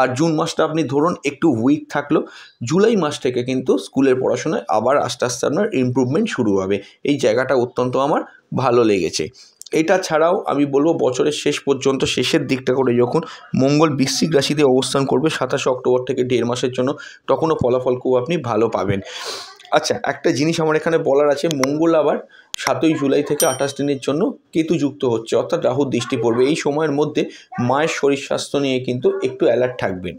আর জুন মাসটা আপনি ধরুন একটু উইক থাকলো, জুলাই মাস থেকে কিন্তু স্কুলের পড়াশোনায় আবার আস্তে আস্তে আপনার ইমপ্রুভমেন্ট শুরু হবে। এই জায়গাটা অত্যন্ত আমার ভালো লেগেছে। এটা ছাড়াও আমি বলবো, বছরের শেষ পর্যন্ত, শেষের দিকটা করে যখন মঙ্গল বৃশ্চিক রাশিতে অবস্থান করবে 27 অক্টোবর থেকে 1.5 মাসের জন্য, তখনও ফলাফল খুব আপনি ভালো পাবেন। আচ্ছা, একটা জিনিস আমার এখানে বলার আছে, মঙ্গল আবার 7 জুলাই থেকে 28 দিনের জন্য কেতু যুক্ত হচ্ছে, অর্থাৎ রাহুর দৃষ্টি পড়বে। এই সময়ের মধ্যে মায়ের শরীর স্বাস্থ্য নিয়ে কিন্তু একটু অ্যালার্ট থাকবেন,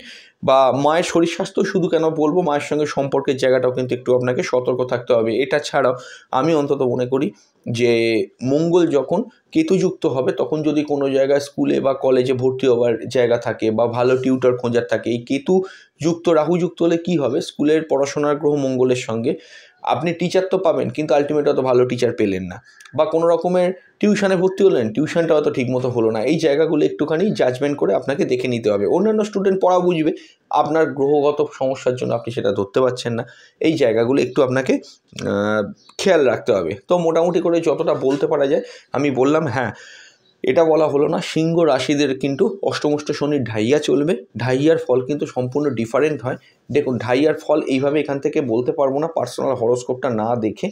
বা মায়ের শরীর স্বাস্থ্য শুধু কেন বলবো, মায়ের সঙ্গে সম্পর্কের জায়গাটাও কিন্তু একটু আপনাকে সতর্ক থাকতে হবে। এটা ছাড়াও আমি অন্তত মনে করি যে মঙ্গল যখন কেতুযুক্ত হবে, তখন যদি কোনো জায়গায় স্কুলে বা কলেজে ভর্তি হওয়ার জায়গা থাকে বা ভালো টিউটর খোঁজার থাকে, এই কেতু যুক্ত রাহু যুক্ত হলে কী হবে, স্কুলের পড়াশোনার গ্রহ মঙ্গলের সঙ্গে আপনি টিচার তো পাবেন, কিন্তু আলটিমেট অত ভালো টিচার পেলেন না। বা কোনো রকমের টিউশনে ভর্তি হলেন, টিউশনটা অত ঠিকমতো হলো না। এই জায়গাগুলো একটুখানি জাজমেন্ট করে আপনাকে দেখে নিতে হবে। অন্যান্য স্টুডেন্ট পড়া বুঝবে, আপনার গ্রহগত সমস্যার জন্য আপনি সেটা ধরতে পারছেন না। এই জায়গাগুলো একটু আপনাকে খেয়াল রাখতে হবে। তো মোটামুটি করে যতটা বলতে পারা যায় আমি বললাম। হ্যাঁ, এটা বলা হলো না, সিংহ রাশিদের কিন্তু অষ্টমষ্ট শনির ঢাইয়া চলবে। ঢাইয়ার ফল কিন্তু সম্পূর্ণ ডিফারেন্ট হয়। দেখুন, ঢাইয়ার ফল এইভাবে এখান থেকে বলতে পারবো না, পার্সোনাল হরোস্কোপটা না দেখে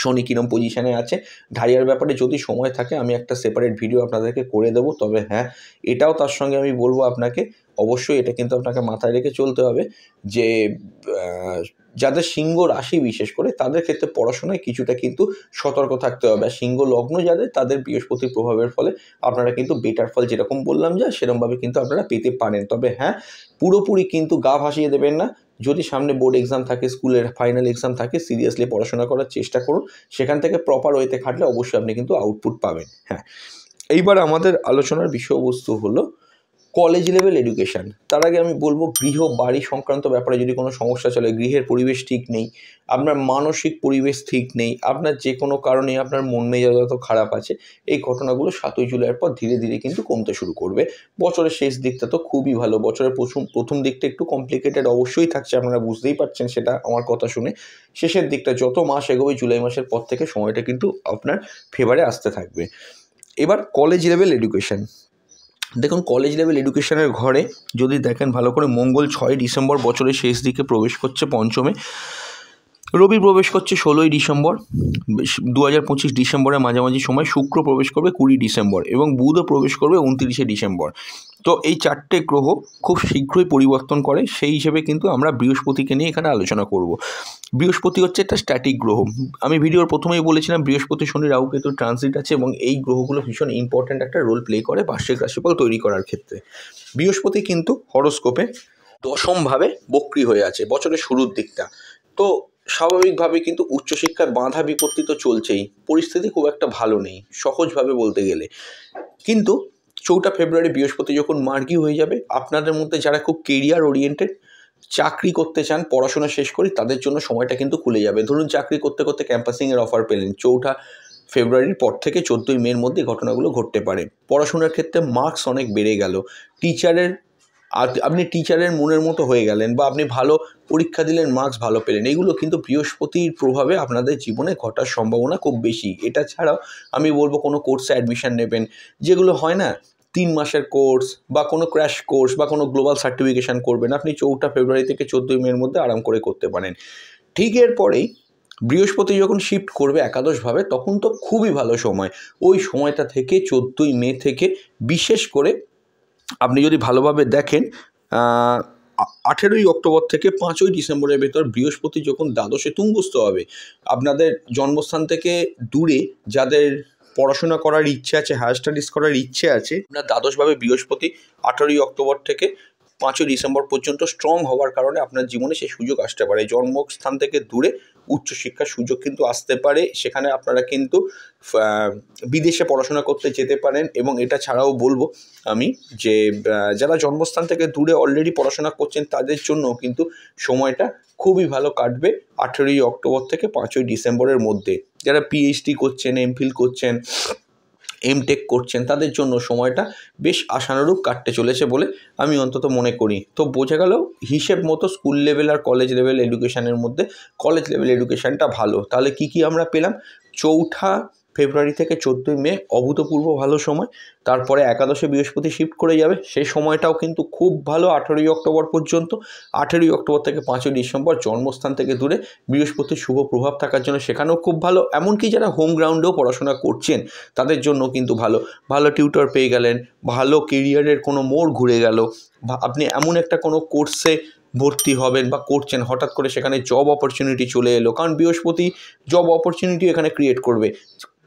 শনি কীরকম পজিশানে আছে। ঢাইয়ার ব্যাপারে যদি সময় থাকে আমি একটা সেপারেট ভিডিও আপনাদেরকে করে দেবো। তবে হ্যাঁ, এটাও তার সঙ্গে আমি বলবো আপনাকে, অবশ্যই এটা কিন্তু আপনাকে মাথায় রেখে চলতে হবে যে যাদের সিংহ রাশি বিশেষ করে, তাদের ক্ষেত্রে পড়াশোনায় কিছুটা কিন্তু সতর্ক থাকতে হবে। আর সিংহ লগ্ন যাদের, তাদের বৃহস্পতির প্রভাবের ফলে আপনারা কিন্তু বেটার ফল যেরকম বললাম যা, সেরকমভাবে কিন্তু আপনারা পেতে পারেন। তবে হ্যাঁ, পুরোপুরি কিন্তু গা ভাসিয়ে দেবেন না। যদি সামনে বোর্ড এক্সাম থাকে, স্কুলের ফাইনাল এক্সাম থাকে, সিরিয়াসলি পড়াশোনা করার চেষ্টা করুন। সেখান থেকে প্রপার ওয়েতে খাটলে অবশ্যই আপনি কিন্তু আউটপুট পাবেন। হ্যাঁ, এইবার আমাদের আলোচনার বিষয়বস্তু হলো কলেজ লেভেল এডুকেশান। তার আগে আমি বলবো, গৃহ বাড়ি সংক্রান্ত ব্যাপারে যদি কোনো সমস্যা চলে, গৃহের পরিবেশ ঠিক নেই, আপনার মানসিক পরিবেশ ঠিক নেই, আপনার যে কোনো কারণে আপনার মন মেজাজ যত খারাপ আছে, এই ঘটনাগুলো 7 জুলাইয়ের পর ধীরে ধীরে কিন্তু কমতে শুরু করবে। বছরের শেষ দিকটা তো খুবই ভালো, বছরের প্রথম দিকটা একটু কমপ্লিকেটেড অবশ্যই থাকছে, আপনারা বুঝতেই পারছেন সেটা আমার কথা শুনে। শেষের দিকটা যত মাস এগোবে, জুলাই মাসের পর থেকে সময়টা কিন্তু আপনার ফেভারে আসতে থাকবে। এবার কলেজ লেভেল এডুকেশান। দেখুন, কলেজ লেভেল এডুকেশনের ঘরে যদি দেখেন ভালো করে, মঙ্গল 6 ডিসেম্বর বছরের শেষ দিকে প্রবেশ করছে পঞ্চমে। রবি প্রবেশ করছে 16ই ডিসেম্বর 2025 ডিসেম্বরের মাঝামাঝি সময়। শুক্র প্রবেশ করবে 20 ডিসেম্বর এবং বুধও প্রবেশ করবে 29শে ডিসেম্বর। তো এই 4টে গ্রহ খুব শীঘ্রই পরিবর্তন করে, সেই হিসেবে কিন্তু আমরা বৃহস্পতিকে নিয়ে এখানে আলোচনা করব। বৃহস্পতি হচ্ছে একটা স্ট্যাটিক গ্রহ। আমি ভিডিওর প্রথমেই বলেছিলাম বৃহস্পতি, শনি, রাহু, কেতু ট্রানজিট আছে এবং এই গ্রহগুলো ভীষণ ইম্পর্ট্যান্ট একটা রোল প্লে করে বার্ষিক রাশিফল তৈরি করার ক্ষেত্রে। বৃহস্পতি কিন্তু হরোস্কোপে দশমভাবে বক্রী হয়ে আছে বছরের শুরুর দিকটা। তো স্বাভাবিকভাবে কিন্তু উচ্চশিক্ষায় বাধা বিপত্তি তো চলছেই, পরিস্থিতি খুব একটা ভালো নেই সহজভাবে বলতে গেলে। কিন্তু 4 ফেব্রুয়ারি বৃহস্পতি যখন মার্গী হয়ে যাবে, আপনাদের মধ্যে যারা খুব কেরিয়ার ওরিয়েন্টেড, চাকরি করতে চান, পড়াশোনা শেষ করি, তাদের জন্য সময়টা কিন্তু খুলে যাবে। ধরুন চাকরি করতে করতে ক্যাম্পাসিংয়ের অফার পেলেন, 4 ফেব্রুয়ারির পর থেকে 14 মের মধ্যে ঘটনাগুলো ঘটতে পারে। পড়াশোনার ক্ষেত্রে মার্কস অনেক বেড়ে গেল, আপনি টিচারের মনের মতো হয়ে গেলেন, বা আপনি ভালো পরীক্ষা দিলেন, মার্কস ভালো পেলেন, এগুলো কিন্তু বৃহস্পতির প্রভাবে আপনাদের জীবনে ঘটার সম্ভাবনা খুব বেশি। এটা ছাড়াও আমি বলবো কোনো কোর্সে অ্যাডমিশন নেবেন, যেগুলো হয় না 3 মাসের কোর্স বা কোনো ক্র্যাশ কোর্স বা কোনো গ্লোবাল সার্টিফিকেশান করবেন, আপনি 4 ফেব্রুয়ারি থেকে 14 মের মধ্যে আরাম করে করতে পারেন। ঠিক এরপরেই বৃহস্পতি যখন শিফট করবে একাদশভাবে, তখন তো খুবই ভালো সময়। ওই সময়টা থেকে 14 মে থেকে বিশেষ করে আপনি যদি ভালোভাবে দেখেন, 18ই অক্টোবর থেকে 5ই ডিসেম্বরের ভেতর বৃহস্পতি যখন দ্বাদশে তুঙ্গস্থ হবে, আপনাদের জন্মস্থান থেকে দূরে যাদের পড়াশোনা করার ইচ্ছে আছে, হায়ার স্টাডিজ করার ইচ্ছে আছে, আপনার দ্বাদশভাবে বৃহস্পতি 18ই অক্টোবর থেকে 5ই ডিসেম্বর পর্যন্ত স্ট্রং হওয়ার কারণে আপনার জীবনে সেই সুযোগ আসতে পারে। জন্মস্থান থেকে দূরে উচ্চশিক্ষার সুযোগ কিন্তু আসতে পারে। সেখানে আপনারা কিন্তু বিদেশে পড়াশোনা করতে যেতে পারেন। এবং এটা ছাড়াও বলবো আমি যে যারা জন্মস্থান থেকে দূরে অলরেডি পড়াশোনা করছেন, তাদের জন্য কিন্তু সময়টা খুবই ভালো কাটবে 18ই অক্টোবর থেকে 5ই ডিসেম্বরের মধ্যে। যারা পিএইচডি করছেন, এমফিল করছেন, এমটেক করছেন, তাদের জন্য সময়টা বেশ আশানুরূপ কাটতে চলেছে বলে আমি অন্তত মনে করি। তো বোঝা গেল হিসেব মতো স্কুল লেভেল আর কলেজ লেভেল এডুকেশানের মধ্যে কলেজ লেভেল এডুকেশানটা ভালো। তাহলে কি আমরা পেলাম? 4 ফেব্রুয়ারি থেকে 14 মে অভূতপূর্ব ভালো সময়। তারপরে একাদশে বৃহস্পতি শিফট করে যাবে, সেই সময়টাও কিন্তু খুব ভালো 18ই অক্টোবর পর্যন্ত। 18ই অক্টোবর থেকে 5ই ডিসেম্বর জন্মস্থান থেকে দূরে বৃহস্পতির শুভ প্রভাব থাকার জন্য সেখানেও খুব ভালো। এমনকি যারা হোম গ্রাউন্ডেও পড়াশোনা করছেন, তাদের জন্য কিন্তু ভালো। ভালো টিউটর পেয়ে গেলেন, ভালো কেরিয়ারের কোনো মোড় ঘুরে গেল, বা আপনি এমন একটা কোনো কোর্সে ভর্তি হবেন বা করছেন, হঠাৎ করে সেখানে জব অপরচুনিটি চলে এলো, কারণ বৃহস্পতি জব অপরচুনিটি এখানে ক্রিয়েট করবে।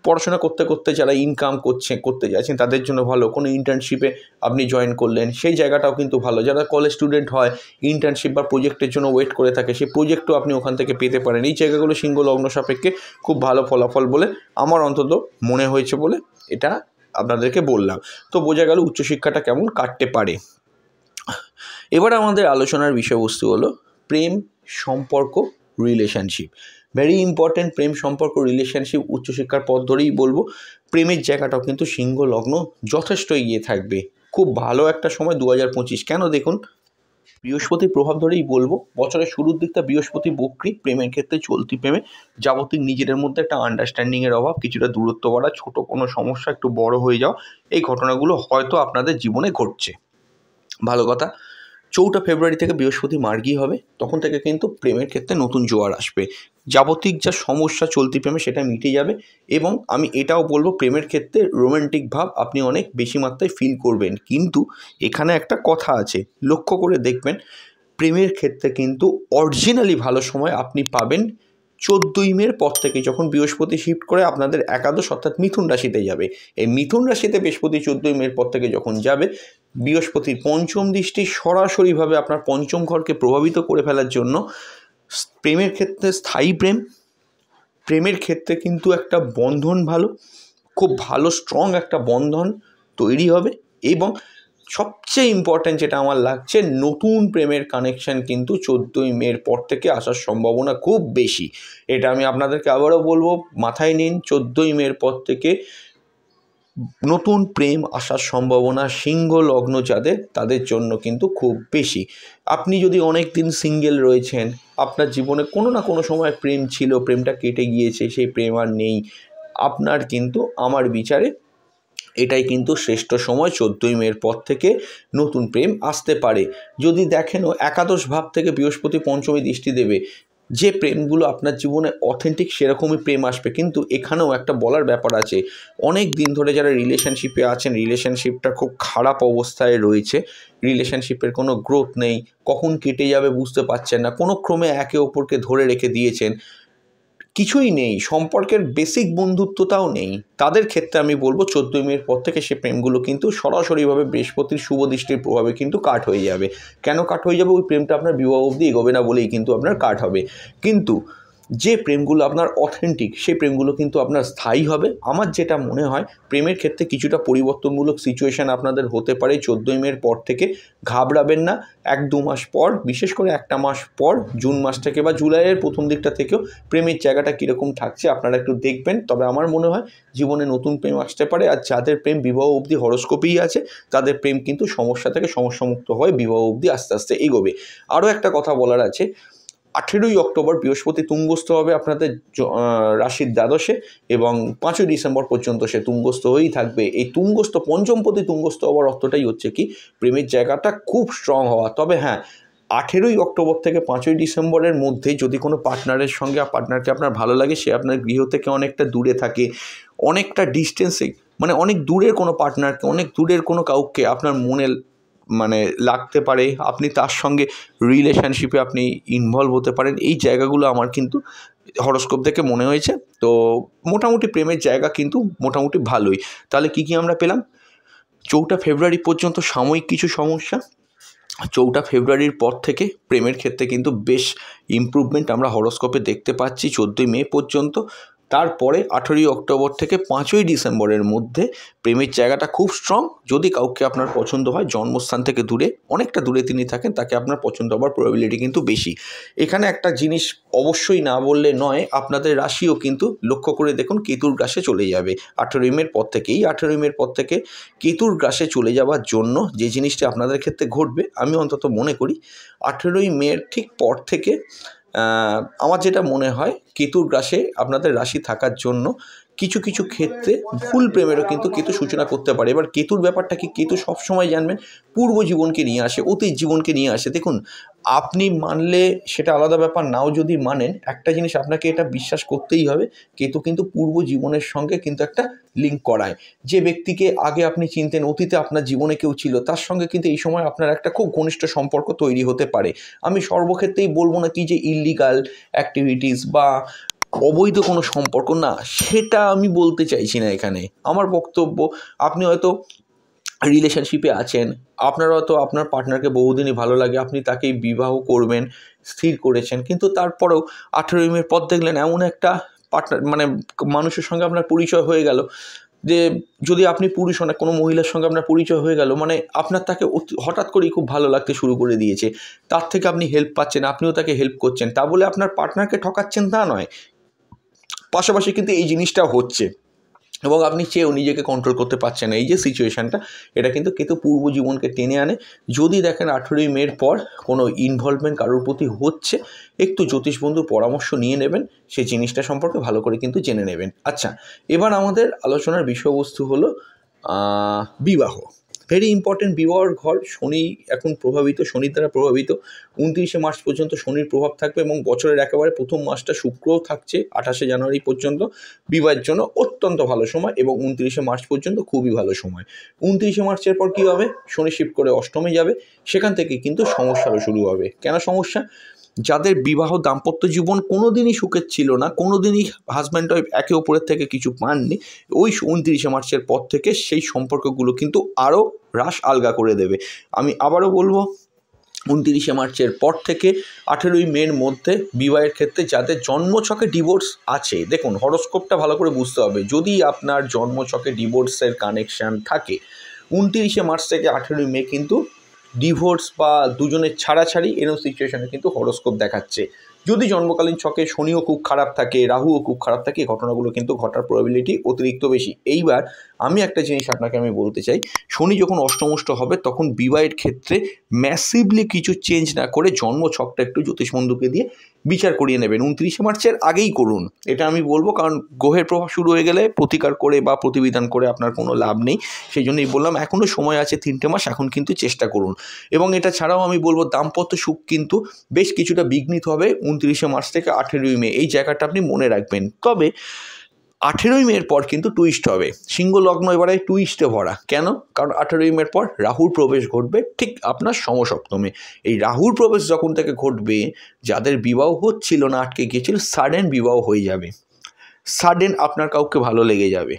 পড়াশোনা করতে করতে যারা ইনকাম করতে যাচ্ছেন, তাদের জন্য ভালো। কোনো ইন্টার্নশিপে আপনি জয়েন করলেন, সেই জায়গাটাও কিন্তু ভালো। যারা কলেজ স্টুডেন্ট হয়, ইন্টার্নশিপ বা প্রজেক্টের জন্য ওয়েট করে থাকে, সেই প্রজেক্টও আপনি ওখান থেকে পেতে পারেন। এই জায়গাগুলো সিংহ লগ্ন সাপেক্ষে খুব ভালো ফলাফল বলে আমার অন্তত মনে হয়েছে বলে এটা আপনাদেরকে বললাম। তো বোঝা গেল উচ্চশিক্ষাটা কেমন কাটতে পারে। এবার আমাদের আলোচনার বিষয়বস্তু হলো প্রেম, সম্পর্ক, রিলেশনশিপ। ভেরি ইম্পর্ট্যান্ট প্রেম, সম্পর্ক, রিলেশনশিপ। উচ্চশিক্ষার পথ ধরেই বলবো, প্রেমের জায়গাটাও কিন্তু সিংহ লগ্ন যথেষ্ট এগিয়ে থাকবে। খুব ভালো একটা সময় 2025। কেন? দেখুন, বৃহস্পতির প্রভাব ধরেই বলবো, বছরের শুরুর দিকটা বৃহস্পতি বক্রী। প্রেমের ক্ষেত্রে চলতি প্রেমে যাবতীয় নিজেদের মধ্যে একটা আন্ডারস্ট্যান্ডিংয়ের অভাব, কিছুটা দূরত্ব বাড়া, ছোট কোনো সমস্যা একটু বড় হয়ে যাওয়া, এই ঘটনাগুলো হয়তো আপনাদের জীবনে ঘটছে। ভালো কথা। 4 ফেব্রুয়ারি থেকে বৃহস্পতি মার্গী হবে, তখন থেকে কিন্তু প্রেমের ক্ষেত্রে নতুন জোয়ার আসবে। যাবতীয় যা সমস্যা চলতি প্রেমে সেটা মিটে যাবে। এবং আমি এটাও বলবো, প্রেমের ক্ষেত্রে রোম্যান্টিক ভাব আপনি অনেক বেশি মাত্রায় ফিল করবেন। কিন্তু এখানে একটা কথা আছে, লক্ষ্য করে দেখবেন, প্রেমের ক্ষেত্রে কিন্তু অরিজিনালি ভালো সময় আপনি পাবেন 14ই মের পর থেকে, যখন বৃহস্পতি শিফট করে আপনাদের একাদশ অর্থাৎ মিথুন রাশিতে যাবে। এই মিথুন রাশিতে বৃহস্পতি 14ই মের পর থেকে যখন যাবে, বৃহস্পতির পঞ্চম দৃষ্টি সরাসরিভাবে আপনার পঞ্চম ঘরকে প্রভাবিত করে ফেলার জন্য প্রেমের ক্ষেত্রে স্থায়ী প্রেমের ক্ষেত্রে কিন্তু একটা বন্ধন ভালো, খুব ভালো স্ট্রং একটা বন্ধন তৈরি হবে। এবং সবচেয়ে ইম্পর্ট্যান্ট যেটা আমার লাগছে, নতুন প্রেমের কানেকশান কিন্তু 14ই মের পর থেকে আসার সম্ভাবনা খুব বেশি। এটা আমি আপনাদেরকে আবারও বলবো, মাথায় নিন, 14ই মের পর থেকে নতুন প্রেম আসার সম্ভাবনা সিংহ লগ্ন যাদের, তাদের জন্য কিন্তু খুব বেশি। আপনি যদি অনেক দিন সিঙ্গেল রয়েছেন, আপনার জীবনে কোনো না কোনো সময় প্রেম ছিল, প্রেমটা কেটে গিয়েছে, সেই প্রেম আর নেই, আপনার কিন্তু আমার বিচারে এটাই কিন্তু শ্রেষ্ঠ সময়। 14ই মের পর থেকে নতুন প্রেম আসতে পারে। যদি দেখেনও একাদশ ভাব থেকে বৃহস্পতি পঞ্চমী দৃষ্টি দেবে, যে প্রেমগুলো আপনার জীবনে অথেন্টিক সেরকমই প্রেম আসবে। কিন্তু এখানেও একটা বলার ব্যাপার আছে, অনেক দিন ধরে যারা রিলেশনশিপে আছেন, রিলেশনশিপটা খুব খারাপ অবস্থায় রয়েছে, রিলেশনশিপের কোনো গ্রোথ নেই, কখন কেটে যাবে বুঝতে পারছেন না, কোনো ক্রমে একে অপরকে ধরে রেখে দিয়েছেন, কিছুই নেই, সম্পর্কের বেসিক বন্ধুত্বটাও নেই, তাদের ক্ষেত্রে আমি বলবো 14ই মের পর থেকে সে প্রেমগুলো কিন্তু সরাসরিভাবে বৃহস্পতির শুভ দৃষ্টির প্রভাবে কিন্তু কাট হয়ে যাবে। কেন কাট হয়ে যাবে? ওই প্রেমটা আপনার বিবাহ অবধি এগোবে না বলেই কিন্তু আপনার কাট হবে। কিন্তু যে প্রেমগুলো আপনার অথেন্টিক, সেই প্রেমগুলো কিন্তু আপনার স্থায়ী হবে। আমার যেটা মনে হয়, প্রেমের ক্ষেত্রে কিছুটা পরিবর্তনমূলক সিচুয়েশান আপনাদের হতে পারে 14ই মের পর থেকে। ঘাবড়াবেন না। 1-2 মাস পর, বিশেষ করে একটা মাস পর, জুন মাস থেকে বা জুলাইয়ের প্রথম দিকটা থেকেও প্রেমের জায়গাটা কীরকম থাকছে আপনারা একটু দেখবেন। তবে আমার মনে হয় জীবনে নতুন প্রেম আসতে পারে। আর যাদের প্রেম বিবাহ অবধি হরস্কোপেই আছে, তাদের প্রেম কিন্তু সমস্যা থেকে সমস্যামুক্ত হয়ে বিবাহ অবধি আস্তে আস্তে এগোবে। আরও একটা কথা বলার আছে, 18ই অক্টোবর বৃহস্পতি তুঙ্গস্থ হবে আপনাদের রাশির দ্বাদশে, এবং 5ই ডিসেম্বর পর্যন্ত সে তুঙ্গস্থ হয়েই থাকবে। এই তুঙ্গস্থ, পঞ্চমপতি তুঙ্গস্থ হওয়ার অর্থটাই হচ্ছে কি, প্রেমের জায়গাটা খুব স্ট্রং হওয়া। তবে হ্যাঁ, 18ই অক্টোবর থেকে 5ই ডিসেম্বরের মধ্যে যদি কোনো পার্টনারের সঙ্গে, পার্টনারকে আপনার ভালো লাগে, সে আপনার গৃহ থেকে অনেকটা দূরে থাকে, অনেকটা ডিস্টেন্সে, মানে অনেক দূরের কোনো পার্টনারকে, অনেক দূরের কোনো কাউকে আপনার মনে লাগতে পারে, আপনি তার সঙ্গে রিলেশনশিপে আপনি ইনভলভ হতে পারেন। এই জায়গাগুলো আমার কিন্তু হরস্কোপ দেখে মনে হয়েছে। তো মোটামুটি প্রেমের জায়গা কিন্তু মোটামুটি ভালোই। তাহলে কী কী আমরা পেলাম? 4 ফেব্রুয়ারি পর্যন্ত সাময়িক কিছু সমস্যা, 4 ফেব্রুয়ারির পর থেকে প্রেমের ক্ষেত্রে কিন্তু বেশ ইমপ্রুভমেন্ট আমরা হরস্কোপে দেখতে পাচ্ছি 14ই মে পর্যন্ত। তারপরে 18ই অক্টোবর থেকে 5ই ডিসেম্বরের মধ্যে প্রেমের জায়গাটা খুব স্ট্রং। যদি কাউকে আপনার পছন্দ হয়, জন্মস্থান থেকে দূরে, অনেকটা দূরে তিনি থাকেন, তাকে আপনার পছন্দ হওয়ার প্রবাবিলিটি কিন্তু বেশি। এখানে একটা জিনিস অবশ্যই না বললে নয়, আপনাদের রাশিও কিন্তু লক্ষ্য করে দেখুন কেতুর গ্রাসে চলে যাবে 18ই মের পর থেকে। এই 18ই মের পর থেকে কেতুর গ্রাসে চলে যাওয়ার জন্য যে জিনিসটি আপনাদের ক্ষেত্রে ঘটবে, আমি অন্তত মনে করি 18ই মের ঠিক পর থেকে আমার যেটা মনে হয়, কেতুর গ্রাসে আপনাদের রাশি থাকার জন্য কিছু কিছু ক্ষেত্রে ভুল প্রেমেরও কিন্তু কেতু সূচনা করতে পারে। এবার কেতুর ব্যাপারটা কি, কেতু সবসময় জানবেন পূর্ব জীবনকে নিয়ে আসে, অতীত জীবনকে নিয়ে আসে। দেখুন, আপনি মানলে সেটা আলাদা ব্যাপার, নাও যদি মানেন, একটা জিনিস আপনাকে এটা বিশ্বাস করতেই হবে, কেতু কিন্তু পূর্ব জীবনের সঙ্গে কিন্তু একটা লিঙ্ক করায়। যে ব্যক্তিকে আগে আপনি চিনতেন, অতীতে আপনার জীবনে কেউ ছিল, তার সঙ্গে কিন্তু এই সময় আপনার একটা খুব ঘনিষ্ঠ সম্পর্ক তৈরি হতে পারে। আমি সর্বক্ষেত্রেই বলবো না কি যে ইললিগাল অ্যাক্টিভিটিস বা অবৈধ কোনো সম্পর্ক, না, সেটা আমি বলতে চাইছি না এখানে। আমার বক্তব্য, আপনি হয়তো রিলেশনশিপে আছেন, আপনার হয়তো আপনার পার্টনারকে বহুদিনই ভালো লাগে, আপনি তাকেই বিবাহ করবেন স্থির করেছেন, কিন্তু তারপরেও 18ই মের পর দেখলেন এমন একটা পার্টনার, মানুষের সঙ্গে আপনার পরিচয় হয়ে গেল, যে যদি আপনি পুরুষ হন, কোনো মহিলার সঙ্গে আপনার পরিচয় হয়ে গেল, আপনার তাকে হঠাৎ করেই খুব ভালো লাগতে শুরু করে দিয়েছে, তার থেকে আপনি হেল্প পাচ্ছেন, আপনিও তাকে হেল্প করছেন, তা বলে আপনার পার্টনারকে ঠকাচ্ছেন তা নয়, পাশাপাশি কিন্তু এই জিনিসটা হচ্ছে, এবং আপনি চেয়েও নিজেকে কন্ট্রোল করতে পারছেন না। এই যে সিচুয়েশানটা, এটা কিন্তু কেতু পূর্ব জীবনকে টেনে আনে। যদি দেখেন 18ই মের পর কোনো ইনভলভমেন্ট কারোর প্রতি হচ্ছে, একটু জ্যোতিষ বন্ধুর পরামর্শ নিয়ে নেবেন, সেই জিনিসটা সম্পর্কে ভালো করে কিন্তু জেনে নেবেন। আচ্ছা, এবার আমাদের আলোচনার বিষয়বস্তু হলো বিবাহ। ভেরি ইম্পর্টেন্ট, বিবাহর ঘর। শনি এখন প্রভাবিত, শনির দ্বারা প্রভাবিত। 29শে মার্চ পর্যন্ত শনির প্রভাব থাকবে, এবং বছরের একেবারে প্রথম মাসটা শুক্রও থাকছে 28শে জানুয়ারি পর্যন্ত। বিবাহের জন্য অত্যন্ত ভালো সময়, এবং 29শে মার্চ পর্যন্ত খুবই ভালো সময়। 29শে মার্চের পর কী হবে? শনি শিফট করে অষ্টমে যাবে, সেখান থেকে কিন্তু সমস্যারও শুরু হবে। কেন সমস্যা? যাদের বিবাহ দাম্পত্য জীবন কোনো দিনই সুখের ছিল না, কোনো দিনই হাজব্যান্ড ওয়াইফ একে অপরের থেকে কিছু পাননি, ওই 29শে মার্চের পর থেকে সেই সম্পর্কগুলো কিন্তু আরও হ্রাস আলগা করে দেবে। আমি আবারও বলবো, 29শে মার্চের পর থেকে 18ই মের মধ্যে বিবাহের ক্ষেত্রে যাদের জন্মছকে ডিভোর্স আছে, দেখুন হরস্কোপটা ভালো করে বুঝতে হবে। যদি আপনার জন্মছকে ডিভোর্সের কানেকশান থাকে, 29শে মার্চ থেকে 18ই মে কিন্তু ডিভোর্স বা দুজনের ছাড়াছাড়ি এরকম সিচুয়েশনে কিন্তু হরস্কোপ দেখাচ্ছে। যদি জন্মকালীন ছকে শনিও খুব খারাপ থাকে, রাহুও খুব খারাপ থাকে, এই ঘটনাগুলো কিন্তু ঘটার প্রবাবিলিটি অতিরিক্ত বেশি। এইবার আমি একটা জিনিস আপনাকে বলতে চাই, শনি যখন অষ্টমষ্ট হবে, তখন বিবাহের ক্ষেত্রে ম্যাসিভলি কিছু চেঞ্জ না করে জন্মছকটা একটু জ্যোতিষ বন্ধুকে দিয়ে বিচার করিয়ে নেবেন। 29শে মার্চের আগেই করুন, এটা আমি বলবো, কারণ গ্রহের প্রভাব শুরু হয়ে গেলে প্রতিকার করে বা প্রতিবিধান করে আপনার কোনো লাভ নেই। সেই জন্যই বললাম এখনও সময় আছে 3টে মাস, এখন কিন্তু চেষ্টা করুন। এবং এটা ছাড়াও আমি বলবো দাম্পত্য সুখ কিন্তু বেশ কিছুটা বিঘ্নিত হবে 29শে মার্চ থেকে 18ই মে, এই জায়গাটা আপনি মনে রাখবেন। তবে 18ই মের পর কিন্তু টুইস্ট হবে। সিংহ লগ্ন এবারে টুইস্টে ভরা। কেন? কারণ 18ই মের পর রাহুর প্রবেশ ঘটবে ঠিক আপনার সমসপ্তমে। এই রাহুর প্রবেশ যখন থেকে ঘটবে, যাদের বিবাহ হচ্ছিল না, আটকে গিয়েছিল, সাডেন বিবাহ হয়ে যাবে, সাডেন আপনার কাউকে ভালো লেগে যাবে।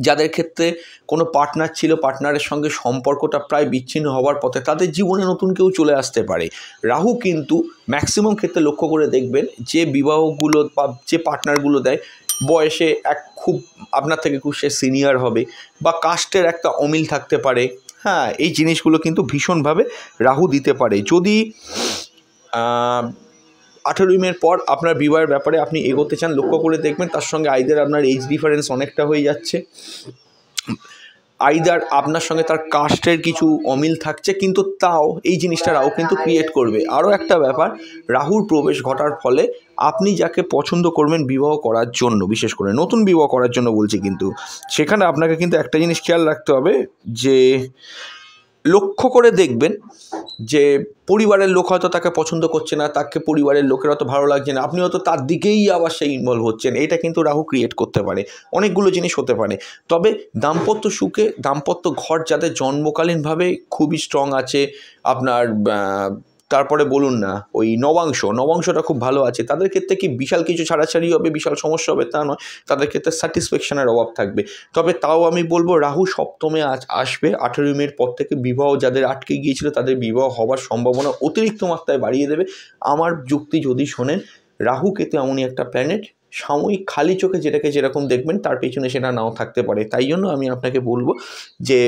যাদের ক্ষেত্রে কোনো পার্টনার ছিল, পার্টনারের সঙ্গে সম্পর্কটা প্রায় বিচ্ছিন্ন হওয়ার পথে, তাদের জীবনে নতুন কেউ চলে আসতে পারে। রাহু কিন্তু ম্যাক্সিমাম ক্ষেত্রে লক্ষ্য করে দেখবেন যে বিবাহগুলো বা যে পার্টনারগুলো দেয়, বয়সে খুব আপনার থেকে খুব সে সিনিয়র হবে, বা কাস্টের একটা অমিল থাকতে পারে। হ্যাঁ, এই জিনিসগুলো কিন্তু ভীষণভাবে রাহু দিতে পারে। যদি 18ই মের পর আপনার বিবাহের ব্যাপারে আপনি এগোতে চান, লক্ষ্য করে দেখবেন তার সঙ্গে আইদার আপনার এজ ডিফারেন্স অনেকটা হয়ে যাচ্ছে, আইদার আপনার সঙ্গে তার কাস্টের কিছু অমিল থাকছে, কিন্তু তাও এই জিনিসটা রাহু কিন্তু ক্রিয়েট করবে। আরও একটা ব্যাপার, রাহুর প্রবেশ ঘটার ফলে আপনি যাকে পছন্দ করবেন বিবাহ করার জন্য, বিশেষ করে নতুন বিবাহ করার জন্য বলছি, কিন্তু সেখানে আপনাকে কিন্তু একটা জিনিস খেয়াল রাখতে হবে, যে লক্ষ্য করে দেখবেন যে পরিবারের লোক হয়তো তাকে পছন্দ করছে না, তাকে পরিবারের লোকের হয়তো ভালো লাগছে না, আপনি হয়তো তার দিকেই আবার সেই ইনভলভ হচ্ছেন। এটা কিন্তু রাহু ক্রিয়েট করতে পারে, অনেকগুলো জিনিস হতে পারে। তবে দাম্পত্য সুখে, দাম্পত্য ঘর যাদের জন্মকালীনভাবে খুবই স্ট্রং আছে, আপনার তারপরে বলুন না ওই নবাংশটা খুব ভালো আছে, তাদের ক্ষেত্রে কি বিশাল কিছু ছাড়াছাড়ি হবে, বিশাল সমস্যা হবে তা নয়, তাদের ক্ষেত্রে স্যাটিসফ্যাকশনের অভাব থাকবে। তবে তাও আমি বলবো রাহু সপ্তমে আসবে 18ই মের পর থেকে, বিবাহ যাদের আটকে গিয়েছিল তাদের বিবাহ হওয়ার সম্ভাবনা অতিরিক্ত মাত্রায় বাড়িয়ে দেবে। আমার যুক্তি যদি শোনেন, রাহু কেতু এমনই একটা প্ল্যানেট, সাময়িক খালি চোখে যেটাকে যেরকম দেখবেন তার পেছনে সেটা নাও থাকতে পারে। তাই জন্য আমি আপনাকে বলবো যে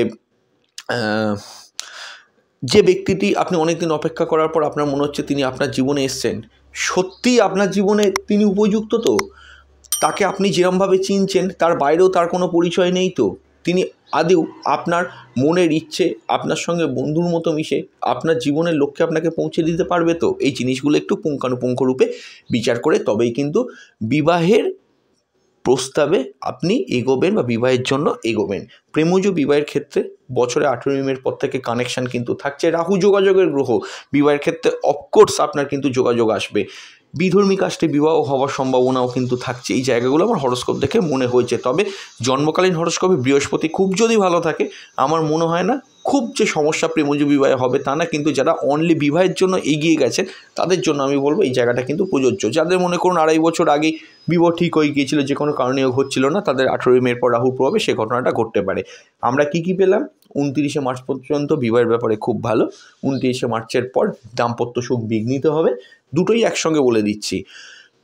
যে ব্যক্তিটি আপনি অনেকদিন অপেক্ষা করার পর আপনার মনে হচ্ছে তিনি আপনার জীবনে এসছেন, সত্যিই আপনার জীবনে তিনি উপযুক্ত তো, তাকে আপনি যেরমভাবে চিনছেন তার বাইরেও তার কোনো পরিচয় নেই তো, তিনি আদৌ আপনার মনের ইচ্ছে, আপনার সঙ্গে বন্ধুর মতো মিশে আপনার জীবনের লক্ষ্যে আপনাকে পৌঁছে দিতে পারবে তো, এই জিনিসগুলো একটু পুঙ্খানুপুঙ্খ রূপে বিচার করে তবেই কিন্তু বিবাহের প্রস্তাবে আপনি এগোবেন বা বিবাহের জন্য এগোবেন। প্রেমজ বিবাহের ক্ষেত্রে বছরে 18ই মের পর থেকে কানেকশান কিন্তু থাকছে, রাহু যোগাযোগের গ্রহ, বিবাহের ক্ষেত্রে অফকোর্স আপনার কিন্তু যোগাযোগ আসবে। বিধর্মী কাস্টে বিবাহ হওয়ার সম্ভাবনাও কিন্তু থাকছে। এই জায়গাগুলো আমার হরস্কোপ দেখে মনে হয়েছে। তবে জন্মকালীন হরস্কোপে বৃহস্পতি খুব যদি ভালো থাকে, আমার মনে হয় না খুব যে সমস্যা প্রেমজ বিবাহে হবে তা না, কিন্তু যারা অনলি বিবাহের জন্য এগিয়ে গেছেন তাদের জন্য আমি বলবো এই জায়গাটা কিন্তু প্রযোজ্য। যাদের মনে করুন 2.5 বছর আগেই বিবাহ ঠিক হয়ে গিয়েছিল, যে কোনো কারণেও হচ্ছিল না, তাদের 18ই মের পর রাহুর প্রভাবে সে ঘটনাটা ঘটতে পারে। আমরা কি পেলাম? 29শে মার্চ পর্যন্ত বিবাহের ব্যাপারে খুব ভালো, 29শে মার্চের পর দাম্পত্য সুখ বিঘ্নিত হবে। দুটোই একসঙ্গে বলে দিচ্ছি।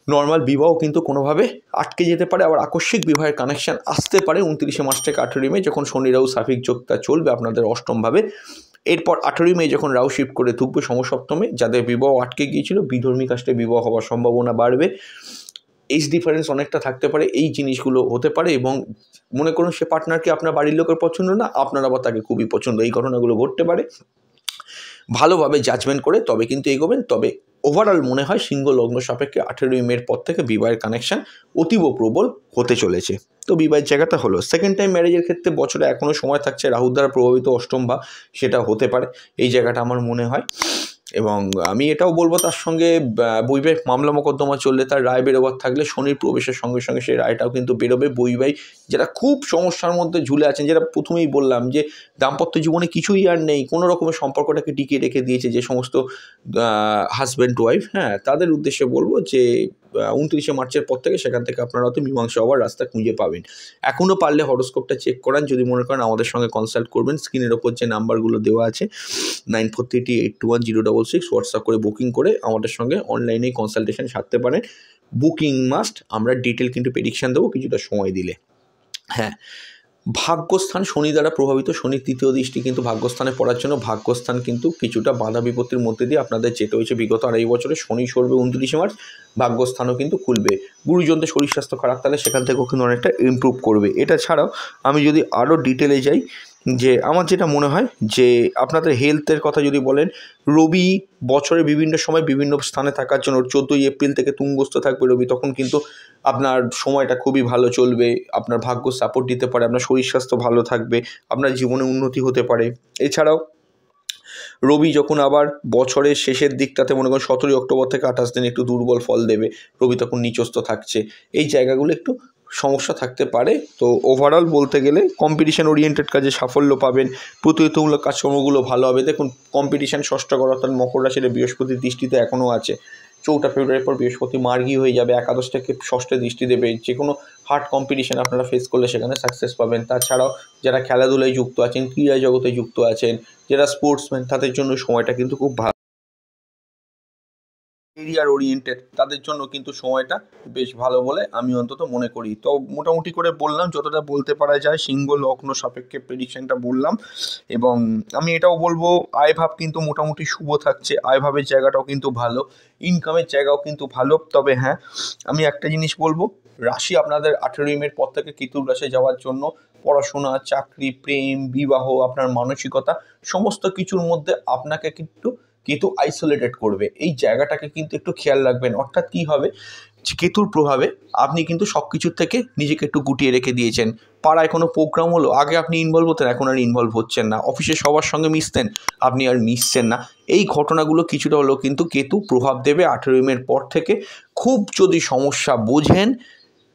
নর্মাল বিবাহ কিন্তু কোনোভাবে আটকে যেতে পারে, আবার আকস্মিক বিবাহের কানেকশান আসতে পারে 29শে মার্চ থেকে 18ই মে, যখন শনি রাহু সাফিক যোগটা চলবে আপনাদের অষ্টমভাবে। এরপর 18ই মে যখন রাহু শিফট করে ঢুকবে সমসপ্তমে, যাদের বিবাহ আটকে গিয়েছিল বিধর্মী কাস্টে বিবাহ হওয়ার সম্ভাবনা বাড়বে, এজ ডিফারেন্স অনেকটা থাকতে পারে, এই জিনিসগুলো হতে পারে। এবং মনে করুন সে পার্টনারকে আপনার বাড়ির লোকের পছন্দ না, আপনার আবার তাকে খুবই পছন্দ, এই ঘটনাগুলো ঘটতে পারে। ভালোভাবে জাজমেন্ট করে তবে কিন্তু এগোবেন। তবে ওভারঅল মনে হয় সিংহ লগ্ন সাপেক্ষে 18ই মের পর থেকে বিবাহের কানেকশান অতীব প্রবল হতে চলেছে। তো বিবাহের জায়গাটা হলো। সেকেন্ড টাইম ম্যারেজের ক্ষেত্রে বছরে এখনও সময় থাকছে, রাহুর দ্বারা প্রভাবিত অষ্টম ভাব সেটা হতে পারে, এই জায়গাটা আমার মনে হয়। এবং আমি এটাও বলবো তার সঙ্গে বৈবাহিক মামলা মোকদ্দমা চললে তার রায় বেরোবার থাকলে শনির প্রবেশের সঙ্গে সঙ্গে সেই রায়টাও কিন্তু বেরোবে। বৈবাহিক যারা খুব সমস্যার মধ্যে ঝুলে আছেন, যেটা প্রথমেই বললাম যে দাম্পত্য জীবনে কিছুই আর নেই, কোনো রকমের সম্পর্কটাকে টিকিয়ে রেখে দিয়েছে যে সমস্ত হাজব্যান্ড ওয়াইফ, হ্যাঁ, তাদের উদ্দেশ্যে বলবো যে 29শে মার্চের পর থেকে সেখান থেকে আপনারা হয়তো মীমাংসা হওয়ার রাস্তা খুঁজে পাবেন। এখনও পারলে হরোস্কোপটা চেক করান, যদি মনে করেন আমাদের সঙ্গে কনসাল্ট করবেন। স্ক্রিনের ওপর যে নাম্বারগুলো দেওয়া আছে 9433821066 হোয়াটসঅ্যাপ করে বুকিং করে আমাদের সঙ্গে অনলাইনেই কনসালটেশন সারতে পারেন। বুকিং মাস্ট, আমরা ডিটেল কিন্তু প্রেডিকশান দেবো কিছুটা সময় দিলে। হ্যাঁ, ভাগ্যস্থান শনি দ্বারা প্রভাবিত, শনির তৃতীয় দৃষ্টি কিন্তু ভাগ্যস্থানে পড়ার জন্য ভাগ্যস্থান কিন্তু কিছুটা বাধা বিপত্তির মধ্যে দিয়ে আপনাদের যেতে হয়েছে বিগত 2.5 বছরে। শনি সরবে 29শে মার্চ, ভাগ্যস্থানও কিন্তু খুলবে। গুরুজনদের শরীর স্বাস্থ্য খারাপ থাকলে সেখান থেকেও কিন্তু অনেকটা ইমপ্রুভ করবে। এটা ছাড়াও আমি যদি আরও ডিটেলে যাই, যে আমার যেটা মনে হয় যে আপনাদের হেলথের কথা যদি বলেন, রবি বছরের বিভিন্ন সময় বিভিন্ন স্থানে থাকার জন্য 14ই এপ্রিল থেকে তুঙ্গস্থ থাকবে রবি, তখন কিন্তু আপনার সময়টা খুবই ভালো চলবে, আপনার ভাগ্য সাপোর্ট দিতে পারে, আপনার শরীর স্বাস্থ্য ভালো থাকবে, আপনার জীবনে উন্নতি হতে পারে। এছাড়াও রবি যখন আবার বছরের শেষের দিকটাতে মনে করেন 17ই অক্টোবর থেকে 28 দিন একটু দুর্বল ফল দেবে, রবি তখন নিচস্থ থাকছে, এই জায়গাগুলো একটু সমস্যা থাকতে পারে। তো ওভারঅল বলতে গেলে কম্পিটিশান ওরিয়েন্টেড কাজে সাফল্য পাবেন, প্রতিযোগিতামূলক কাজকর্মগুলো ভালো হবে। দেখুন কম্পিটিশান ষষ্ঠ ঘর অর্থাৎ মকর রাশিতে বৃহস্পতির দৃষ্টিতে এখনও আছে, 4 ফেব্রুয়ারির পর বৃহস্পতি মার্গী হয়ে যাবে, একাদশ থেকে ষষ্ঠে দৃষ্টি দেবে, যে কোনো হার্ড কম্পিটিশান আপনারা ফেস করলে সেখানে সাকসেস পাবেন। তাছাড়াও যারা খেলাধুলায় যুক্ত আছেন, ক্রীড়া জগতে যুক্ত আছেন, যারা স্পোর্টসম্যান, তাদের জন্য সময়টা কিন্তু খুব ভালো। কেরিয়ার ওরিয়েন্টেড তাদের জন্য কিন্তু সময়টা বেশ ভালো বলে আমি অন্তত মনে করি। তো মোটামুটি করে বললাম, যতটা বলতে পারা যায় সিংহ লগ্ন সাপেক্ষে প্রেডিকশনটা বললাম। এবং আমি এটাও বলবো আয়ভাব কিন্তু মোটামুটি শুভ থাকছে, আয়ভাবের জায়গাটাও কিন্তু ভালো, ইনকামের জায়গাও কিন্তু ভালো। তবে হ্যাঁ, আমি একটা জিনিস বলবো, রাশি আপনাদের 18ই মের পর থেকে কেতুর রাশি যাওয়ার জন্য পড়াশোনা, চাকরি, প্রেম, বিবাহ, আপনার মানসিকতা সমস্ত কিছুর মধ্যে আপনাকে কিন্তু আইসোলেটেড করবে। এই জায়গাটাকে কিন্তু একটু খেয়াল রাখবেন। অর্থাৎ কী হবে, কেতুর প্রভাবে আপনি কিন্তু সব কিছুর থেকে নিজেকে একটু গুটিয়ে রেখে দিয়েছেন। পাড়ায় কোনো প্রোগ্রাম হলো, আগে আপনি ইনভলভ হতেন, এখন আর ইনভলভ হচ্ছেন না। অফিসে সবার সঙ্গে মিশতেন, আপনি আর মিশছেন না। এই ঘটনাগুলো কিছুটা হলেও কিন্তু কেতু প্রভাব দেবে 18ই মের পর থেকে। খুব যদি সমস্যা বোঝেন,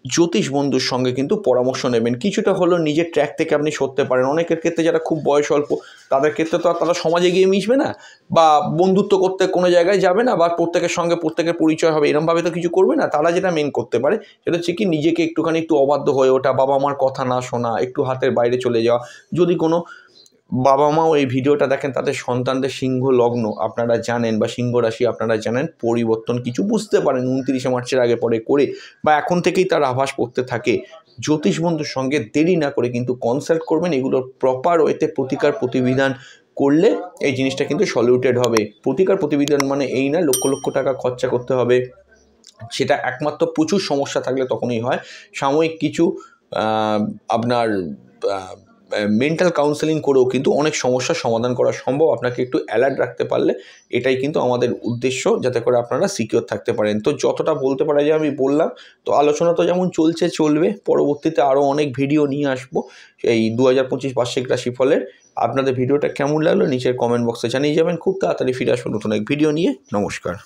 জ্যোতিষ বন্ধুর সঙ্গে কিন্তু পরামর্শ নেবেন, কিছুটা হলেও নিজের ট্র্যাক থেকে আপনি সরতে পারেন। অনেকের ক্ষেত্রে যারা খুব বয়স অল্প, তাদের ক্ষেত্রে তো আর তারা সমাজে গিয়ে মিশবে না, বা বন্ধুত্ব করতে কোনো জায়গায় যাবে না, বা প্রত্যেকের সঙ্গে প্রত্যেকের পরিচয় হবে, এরমভাবে তো কিছু করবে না। তারা যেটা মেন করতে পারে সেটা হচ্ছে কি, নিজেকে একটু অবাধ্য হয়ে ওঠা, বাবা মার কথা না শোনা, একটু হাতের বাইরে চলে যাওয়া। যদি কোনো বাবা মাও এই ভিডিওটা দেখেন, তাদের সন্তানদের সিংহ লগ্ন আপনারা জানেন বা সিংহ রাশি আপনারা জানেন, পরিবর্তন কিছু বুঝতে পারেন 29শে মার্চের আগে পরে করে, বা এখন থেকেই তার আভাস পড়তে থাকে, জ্যোতিষ বন্ধুর সঙ্গে দেরি না করে কিন্তু কনসাল্ট করবেন। এগুলোর প্রপার ওয়েতে প্রতিকার প্রতিবিধান করলে এই জিনিসটা কিন্তু সলিউটেড হবে। প্রতিকার প্রতিবিধান মানে এই না লক্ষ লক্ষ টাকা খরচা করতে হবে, সেটা একমাত্র প্রচুর সমস্যা থাকলে তখনই হয়। সাময়িক কিছু আপনার মেন্টাল কাউন্সেলিং করেও কিন্তু অনেক সমস্যার সমাধান করা সম্ভব। আপনাকে একটু অ্যালার্ট রাখতে পারলে, এটাই কিন্তু আমাদের উদ্দেশ্য, যাতে করে আপনারা সিকিওর থাকতে পারেন। তো যতটা বলতে পারা যায় আমি বললাম। তো আলোচনা তো যেমন চলবে, পরবর্তীতে আরও অনেক ভিডিও নিয়ে আসবো এই 2025 বার্ষিক রাশিফলের। আপনাদের ভিডিওটা কেমন লাগলো নিচের কমেন্ট বক্সে জানিয়ে যাবেন। খুব তাড়াতাড়ি ফিরে আসবো নতুন এক ভিডিও নিয়ে। নমস্কার।